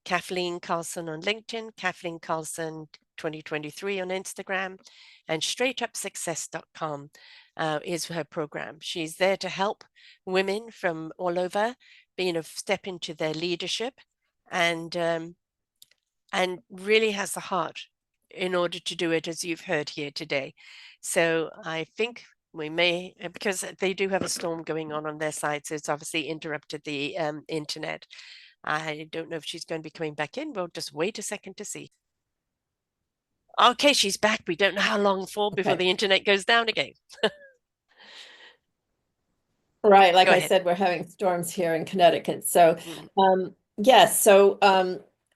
Kathleen Carlson on LinkedIn, Kathleen Carlson 2023 on Instagram, and straightupsuccess.com is her program. She's there to help women from all over, step into their leadership, and really has the heart in order to do it, as you've heard here today. So I think we may, because they do have a storm going on their side, so it's obviously interrupted the internet. I don't know if she's going to be coming back in. We'll just wait a second to see. Okay, she's back. We don't know how long for before Okay. the internet goes down again. Right. Like Go I ahead. said, we're having storms here in Connecticut. So, Mm. yes. So,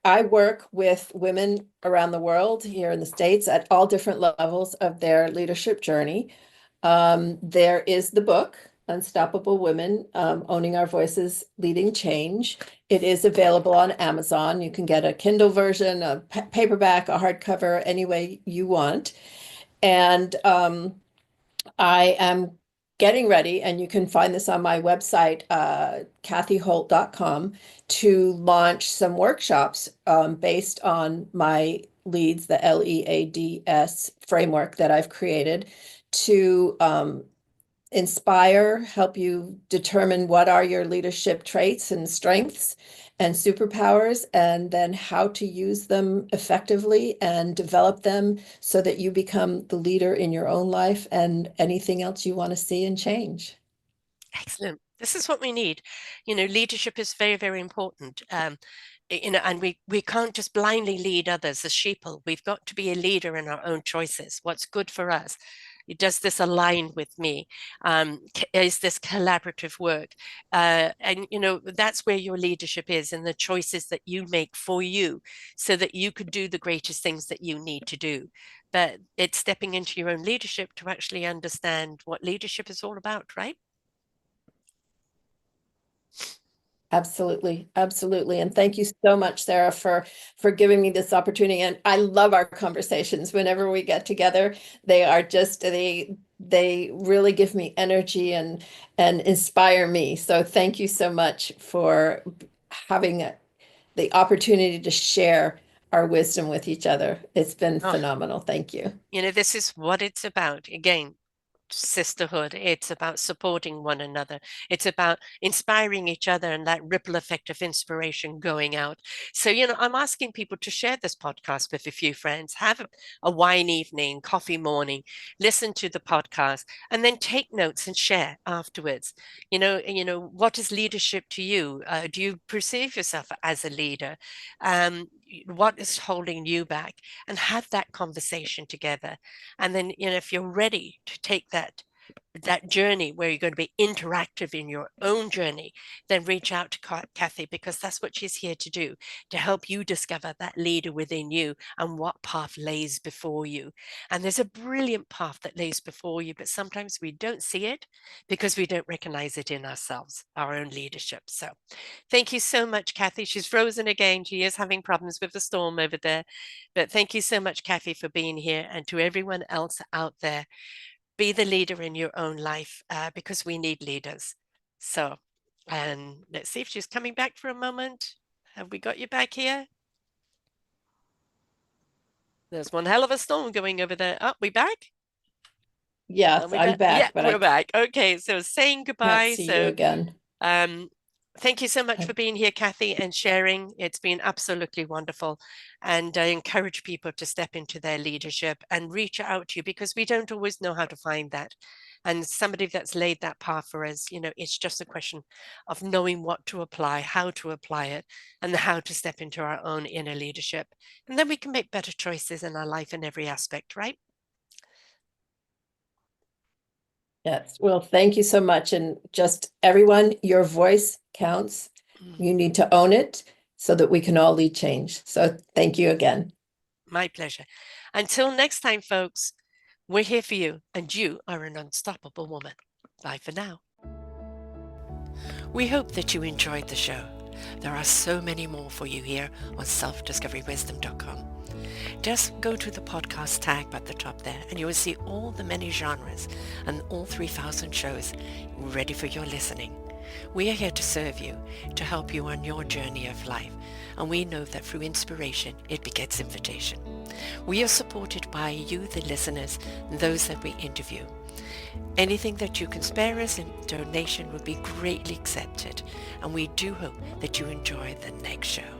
I work with women around the world here in the States at all different levels of their leadership journey. There is the book, Unstoppable Women, Owning Our Voices, Leading Change. It is available on Amazon. You can get a Kindle version, a paperback, a hardcover, any way you want. And I am getting ready, and you can find this on my website, cathyholt.com, to launch some workshops based on my leads, the L.E.A.D.S framework that I've created to inspire, help you determine what are your leadership traits and strengths and superpowers, and then how to use them effectively and develop them so that you become the leader in your own life and anything else you want to see and change. Excellent. This is what we need. Leadership is very, very important. And we can't just blindly lead others as sheeple. We've got to be a leader in our own choices. What's good for us? Does this align with me? Is this collaborative work? And that's where your leadership is, and the choices that you make for you, so that you could do the greatest things that you need to do. But it's stepping into your own leadership to actually understand what leadership is all about, right? Absolutely, absolutely. And thank you so much, Sarah, for giving me this opportunity. And I love our conversations whenever we get together. They are just they really give me energy and inspire me. So thank you so much for having the opportunity to share our wisdom with each other. It's been Oh, phenomenal. Thank you. this is what it's about. Again, sisterhood. It's about supporting one another. It's about inspiring each other and that ripple effect of inspiration going out. So, I'm asking people to share this podcast with a few friends, have a wine evening, coffee morning, listen to the podcast, and then take notes and share afterwards. What is leadership to you? Do you perceive yourself as a leader? What is holding you back? And have that conversation together. And then, if you're ready to take that journey where you're going to be interactive in your own journey, then reach out to Cathy, because that's what she's here to do, to help you discover that leader within you and what path lays before you. And there's a brilliant path that lays before you, but sometimes we don't see it because we don't recognize it in ourselves, our own leadership. So thank you so much, Cathy. She's frozen again. She is having problems with the storm over there. But thank you so much, Cathy, for being here. And to everyone else out there, be the leader in your own life, because we need leaders. So, and let's see if she's coming back for a moment. Have we got you back here? There's one hell of a storm going over there. Oh, we back? Are Yes, we I'm back? Yeah, back, but we're I back. Okay, so saying can't goodbye. see you So again. Um, thank you so much I- for being here, Cathy, and sharing. It's been absolutely wonderful. And I encourage people to step into their leadership and reach out to you, because we don't always know how to find that. And somebody that's laid that path for us, it's just a question of knowing what to apply, how to apply it, and how to step into our own inner leadership. And then we can make better choices in our life in every aspect, right? Yes. Well, thank you so much. And just everyone, your voice counts. Mm, You need to own it so that we can all lead change. So thank you again. my pleasure. Until next time, folks, we're here for you, and you are an unstoppable woman. Bye for now. We hope that you enjoyed the show. There are so many more for you here on selfdiscoverywisdom.com. Just go to the podcast tag at the top there, and you will see all the many genres and all 3,000 shows ready for your listening. We are here to serve you, to help you on your journey of life, and we know that through inspiration, it begets invitation. We are supported by you, the listeners, and those that we interview. Anything that you can spare us in donation would be greatly accepted, and we do hope that you enjoy the next show.